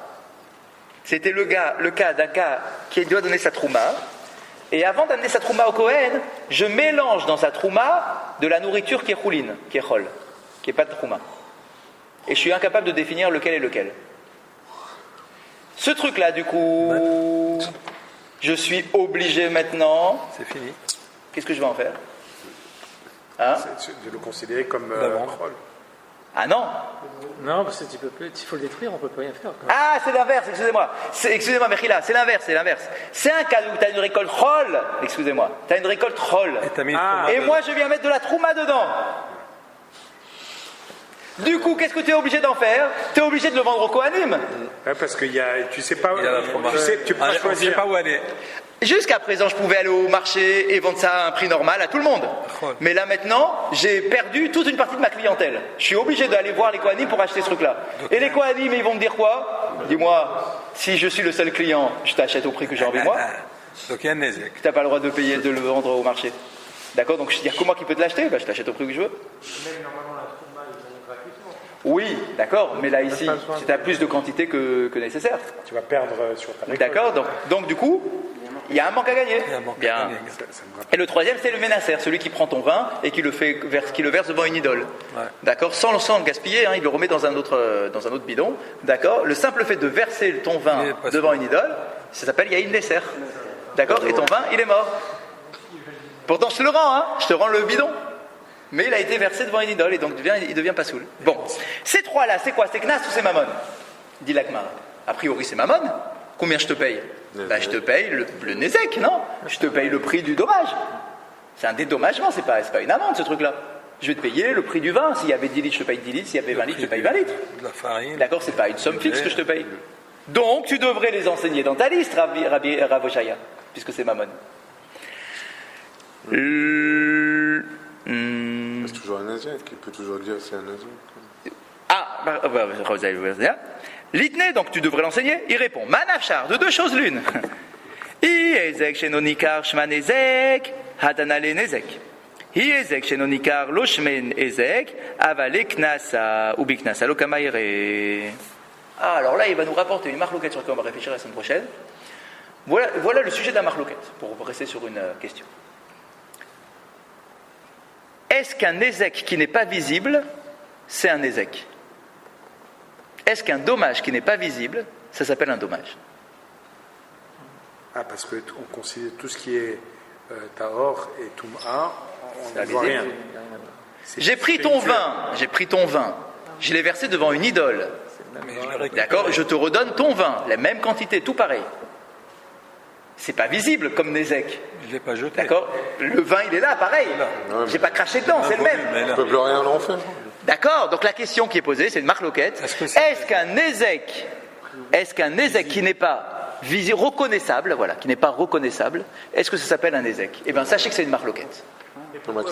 C'était le cas d'un gars qui doit donner sa Trouma. Et avant d'amener sa Trouma au Kohen, je mélange dans sa Trouma de la nourriture qui est chouline, qui est chol, qui n'est pas de Trouma. Et je suis incapable de définir lequel est lequel. Ce truc-là, du coup, je suis obligé maintenant... C'est fini. Qu'est-ce que je vais en faire? De le considérer comme chol. Ah non? Non, parce que il faut le détruire, on ne peut pas rien faire. Quoi. Ah, c'est l'inverse, excusez-moi. Excusez-moi, Mechila, c'est l'inverse. C'est un cas où tu as une récolte chol, excusez-moi. Tu as une récolte chol. Et moi, je viens mettre de la trouma dedans. Du coup, qu'est-ce que tu es obligé d'en faire? Tu es obligé de le vendre au Kohanim. Parce que tu sais pas, tu peux pas on ne choisir. sait pas où aller. Jusqu'à présent, je pouvais aller au marché et vendre ça à un prix normal à tout le monde. Mais là maintenant, j'ai perdu toute une partie de ma clientèle. Je suis obligé d'aller voir les Kohanim pour acheter ce truc-là. Et les Kohanim, ils vont me dire quoi? Dis-moi, si je suis le seul client, je t'achète au prix que j'ai envie moi. Donc il y a un Nézek. Tu n'as pas le droit de payer, de le vendre au marché. D'accord? Donc je dis, comment qui peut te l'acheter? Je t'achète au prix que je veux. Même normalement, la tourma, ils ont gratuitement. Oui, d'accord, mais là ici, c'est à plus de quantité que nécessaire. Tu vas perdre sur ta récolte. D'accord, donc du coup, il y a un manque à gagner. Bien. Et le troisième, c'est le ménasser, celui qui prend ton vin et qui le verse devant une idole. Ouais. D'accord, sans le gaspiller, il le remet dans un autre bidon. D'accord, le simple fait de verser ton vin devant une idole, ça s'appelle Yaïn Nesser. D'accord, et ton vin, il est mort. Pourtant, je te le rends, je te rends le bidon. Mais il a été versé devant une idole et donc il devient pas saoul. Bon, ces trois-là, c'est quoi? C'est Knas ou c'est Mammon? Dit l'Agmara. A priori, c'est Mammon. Combien je te paye? Je te paye le Nézek, non? Je te paye le prix du dommage. C'est un dédommagement, c'est pas une amende ce truc-là. Je vais te payer le prix du vin. S'il y avait 10 litres, je te paye 10 litres. S'il y avait 20 litres, je te paye 20 litres. De la farine. D'accord, c'est pas une somme fixe que je te paye. Donc, tu devrais les enseigner dans ta liste, Rav Oshaya, puisque c'est Mammon. C'est toujours un Nézek, il peut toujours dire c'est un Nézek. L'itné, donc tu devrais l'enseigner. Il répond Manafchar, de deux choses l'une. I ezek shenonikar shman ezek, hadanale nezek. I ezek shenonikar lo shmen ezek, avale knasa, ubi knasa lo kamaire. Alors là, il va nous rapporter une marloquette sur laquelle on va réfléchir la semaine prochaine. Voilà le sujet de la marloquette, pour rester sur une question. Est-ce qu'un Nézek qui n'est pas visible, c'est un Nézek? Est-ce qu'un dommage qui n'est pas visible, ça s'appelle un dommage? Parce qu'on considère tout ce qui est Tahor et Toum'a, on ne voit rien. J'ai pris ton vin, je l'ai versé devant une idole. D'accord? Je te redonne ton vin, la même quantité, tout pareil. C'est pas visible comme Nézek. Je l'ai pas jeté. D'accord? Le vin, il est là, pareil. J'ai pas craché dedans, c'est le même. On ne peut plus rien en faire. D'accord? Donc la question qui est posée, c'est une marloquette. Est-ce qu'un Nézek qui n'est pas reconnaissable, qui n'est pas reconnaissable, est-ce que ça s'appelle un Nézek? Eh bien, sachez que c'est une marloquette.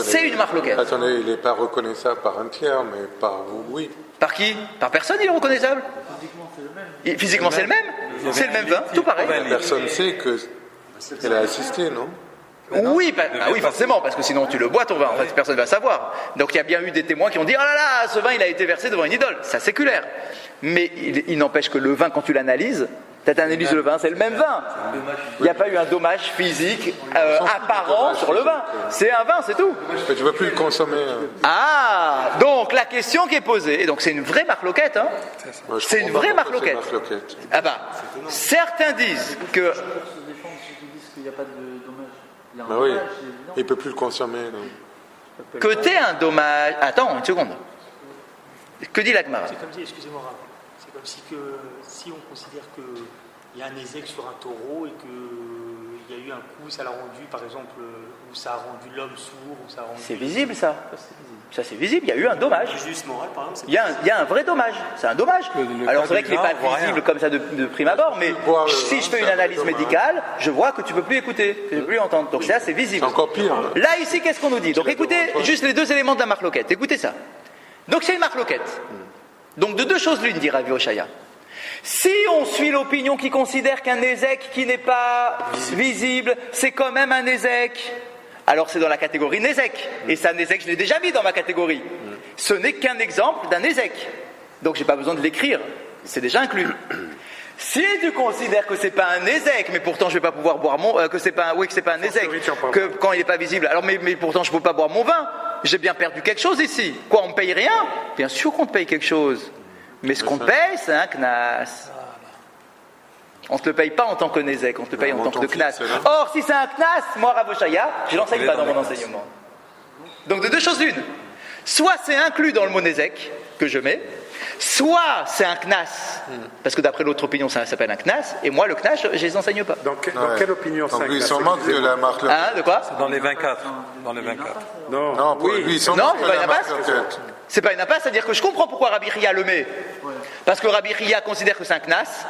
C'est une marloquette. Attendez, il n'est pas reconnaissable par un tiers, mais par vous, oui. Par qui? Par personne, il est reconnaissable. Physiquement, c'est le même. C'est le même vin, tout pareil. Personne ne sait qu'elle a assisté, non? Oui, oui, forcément, parce que sinon tu le bois ton vin, en fait, personne ne va savoir. Donc il y a bien eu des témoins qui ont dit oh là là, ce vin il a été versé devant une idole, ça c'est séculaire. Mais il n'empêche que le vin, quand tu l'analyses, tu analyses le vin, c'est le même vin. Il n'y a pas eu un dommage physique apparent sur le vin. C'est un vin, c'est tout. Mais tu ne veux plus le consommer. Donc la question qui est posée, et donc c'est une vraie marloquette, c'est une vraie marloquette. Certains disent que. Il n'y a pas de dommage. Il y a un oui, dommage, il ne peut plus le consommer. Non. Que tu aies un dommage. Attends, une seconde. Que dit l'Agmara? C'est comme si, excusez-moi, c'est comme si on considère qu'il y a un Nézek sur un taureau et qu'il y a eu un coup, ça l'a rendu, par exemple, où ça a rendu l'homme sourd, ou ça a rendu... C'est visible ça. Ça c'est visible, il y a eu un dommage. Juste moral, par exemple. Il y a un vrai dommage, c'est un dommage. Alors c'est vrai qu'il n'est pas visible comme ça de prime abord, mais si je fais une analyse médicale, je vois que tu ne peux plus écouter, tu ne peux plus entendre. Donc ça c'est visible. C'est encore pire. Là ici, qu'est-ce qu'on nous dit? Donc écoutez juste les deux éléments de la marloquette, écoutez ça. Donc c'est une marloquette. Donc de deux choses l'une, dit Rav Oshaya. Si on suit l'opinion qui considère qu'un Nézek qui n'est pas visible, c'est quand même un Nézek, alors c'est dans la catégorie Nézek. Et ça, Nézek, je l'ai déjà mis dans ma catégorie. Ce n'est qu'un exemple d'un Nézek. Donc j'ai pas besoin de l'écrire, c'est déjà inclus. Si tu considères que c'est pas un Nézek, mais pourtant je vais pas pouvoir boire que c'est pas un Nézek, que quand il n'est pas visible, alors mais pourtant je peux pas boire mon vin, j'ai bien perdu quelque chose ici. Quoi, on me paye rien? Bien sûr qu'on te paye quelque chose. Mais ce qu'on te paye, c'est un Knas. On ne te le paye pas en tant que Nézek, on te le paye en tant que Knas. Or, si c'est un Knas, moi, Rav Oshaya, je ne l'enseigne pas dans mon enseignement. Donc, de deux choses l'une. Soit c'est inclus dans le mot Nézek, que je mets, Soit c'est un knas, parce que d'après l'autre opinion ça s'appelle un knas, et moi le knas je les enseigne pas. Dans quelle opinion c'est un knas? Lui, il s'en manque de la marque. Hein, de quoi? Dans les 24. Dans les 24. Non, pour lui, il s'en Non, manque c'est de pas la une marque. impasse. C'est pas une impasse, c'est-à-dire que je comprends pourquoi Rabbi Ria le met. Parce que Rabbi Ria considère que c'est un knas.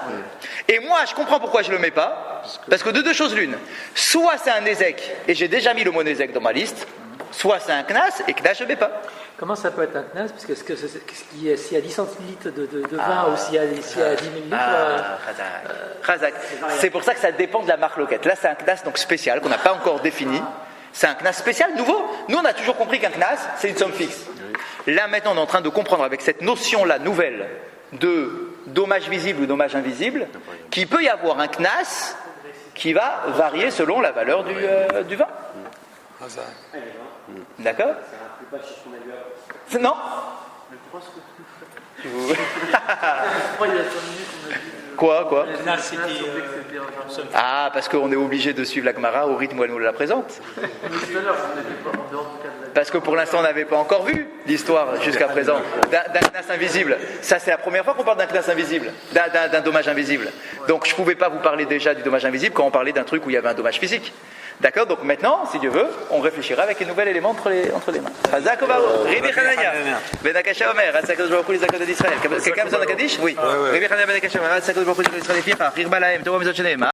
Et moi, je comprends pourquoi je le mets pas. Parce que de deux choses l'une. Soit c'est un ézek, et j'ai déjà mis le mot ézek dans ma liste. Soit c'est un knas, et knas je ne mets pas. Comment ça peut être un knas? Parce que s'il y a 10 centilitres de vin ou s'il y a 10 millilitres. Razak. C'est pour ça que ça dépend de la marque loquette. Là, c'est un knas donc spécial qu'on n'a pas encore défini. C'est un knas spécial, nouveau. Nous, on a toujours compris qu'un knas, c'est une somme fixe. Là, maintenant, on est en train de comprendre avec cette notion-là nouvelle de dommage visible ou dommage invisible, qu'il peut y avoir un knas qui va varier selon la valeur du vin. D'accord? Non? Quoi? Ah, parce qu'on est obligé de suivre la Gemara au rythme où elle nous la présente. Parce que pour l'instant, on n'avait pas encore vu l'histoire jusqu'à présent d'un knas invisible. Ça, c'est la première fois qu'on parle d'un knas invisible, d'un dommage invisible. Donc, je ne pouvais pas vous parler déjà du dommage invisible quand on parlait d'un truc où il y avait un dommage physique. D'accord? Donc maintenant, si Dieu veut, on réfléchira avec un nouvel élément entre les mains. Hazak Obaro, Ribi Hanania, Ben Akasha Omer, Hatzakadosh Baruch Hu les Zakot d'Israël. Quelqu'un a besoin d'un Kaddish? Oui. Ribi Hanania Ben Akasha Omer, Hatzakadosh Baruch Hu les Israël, Ficha, Rirbalahem, Torah Mizot Shenem.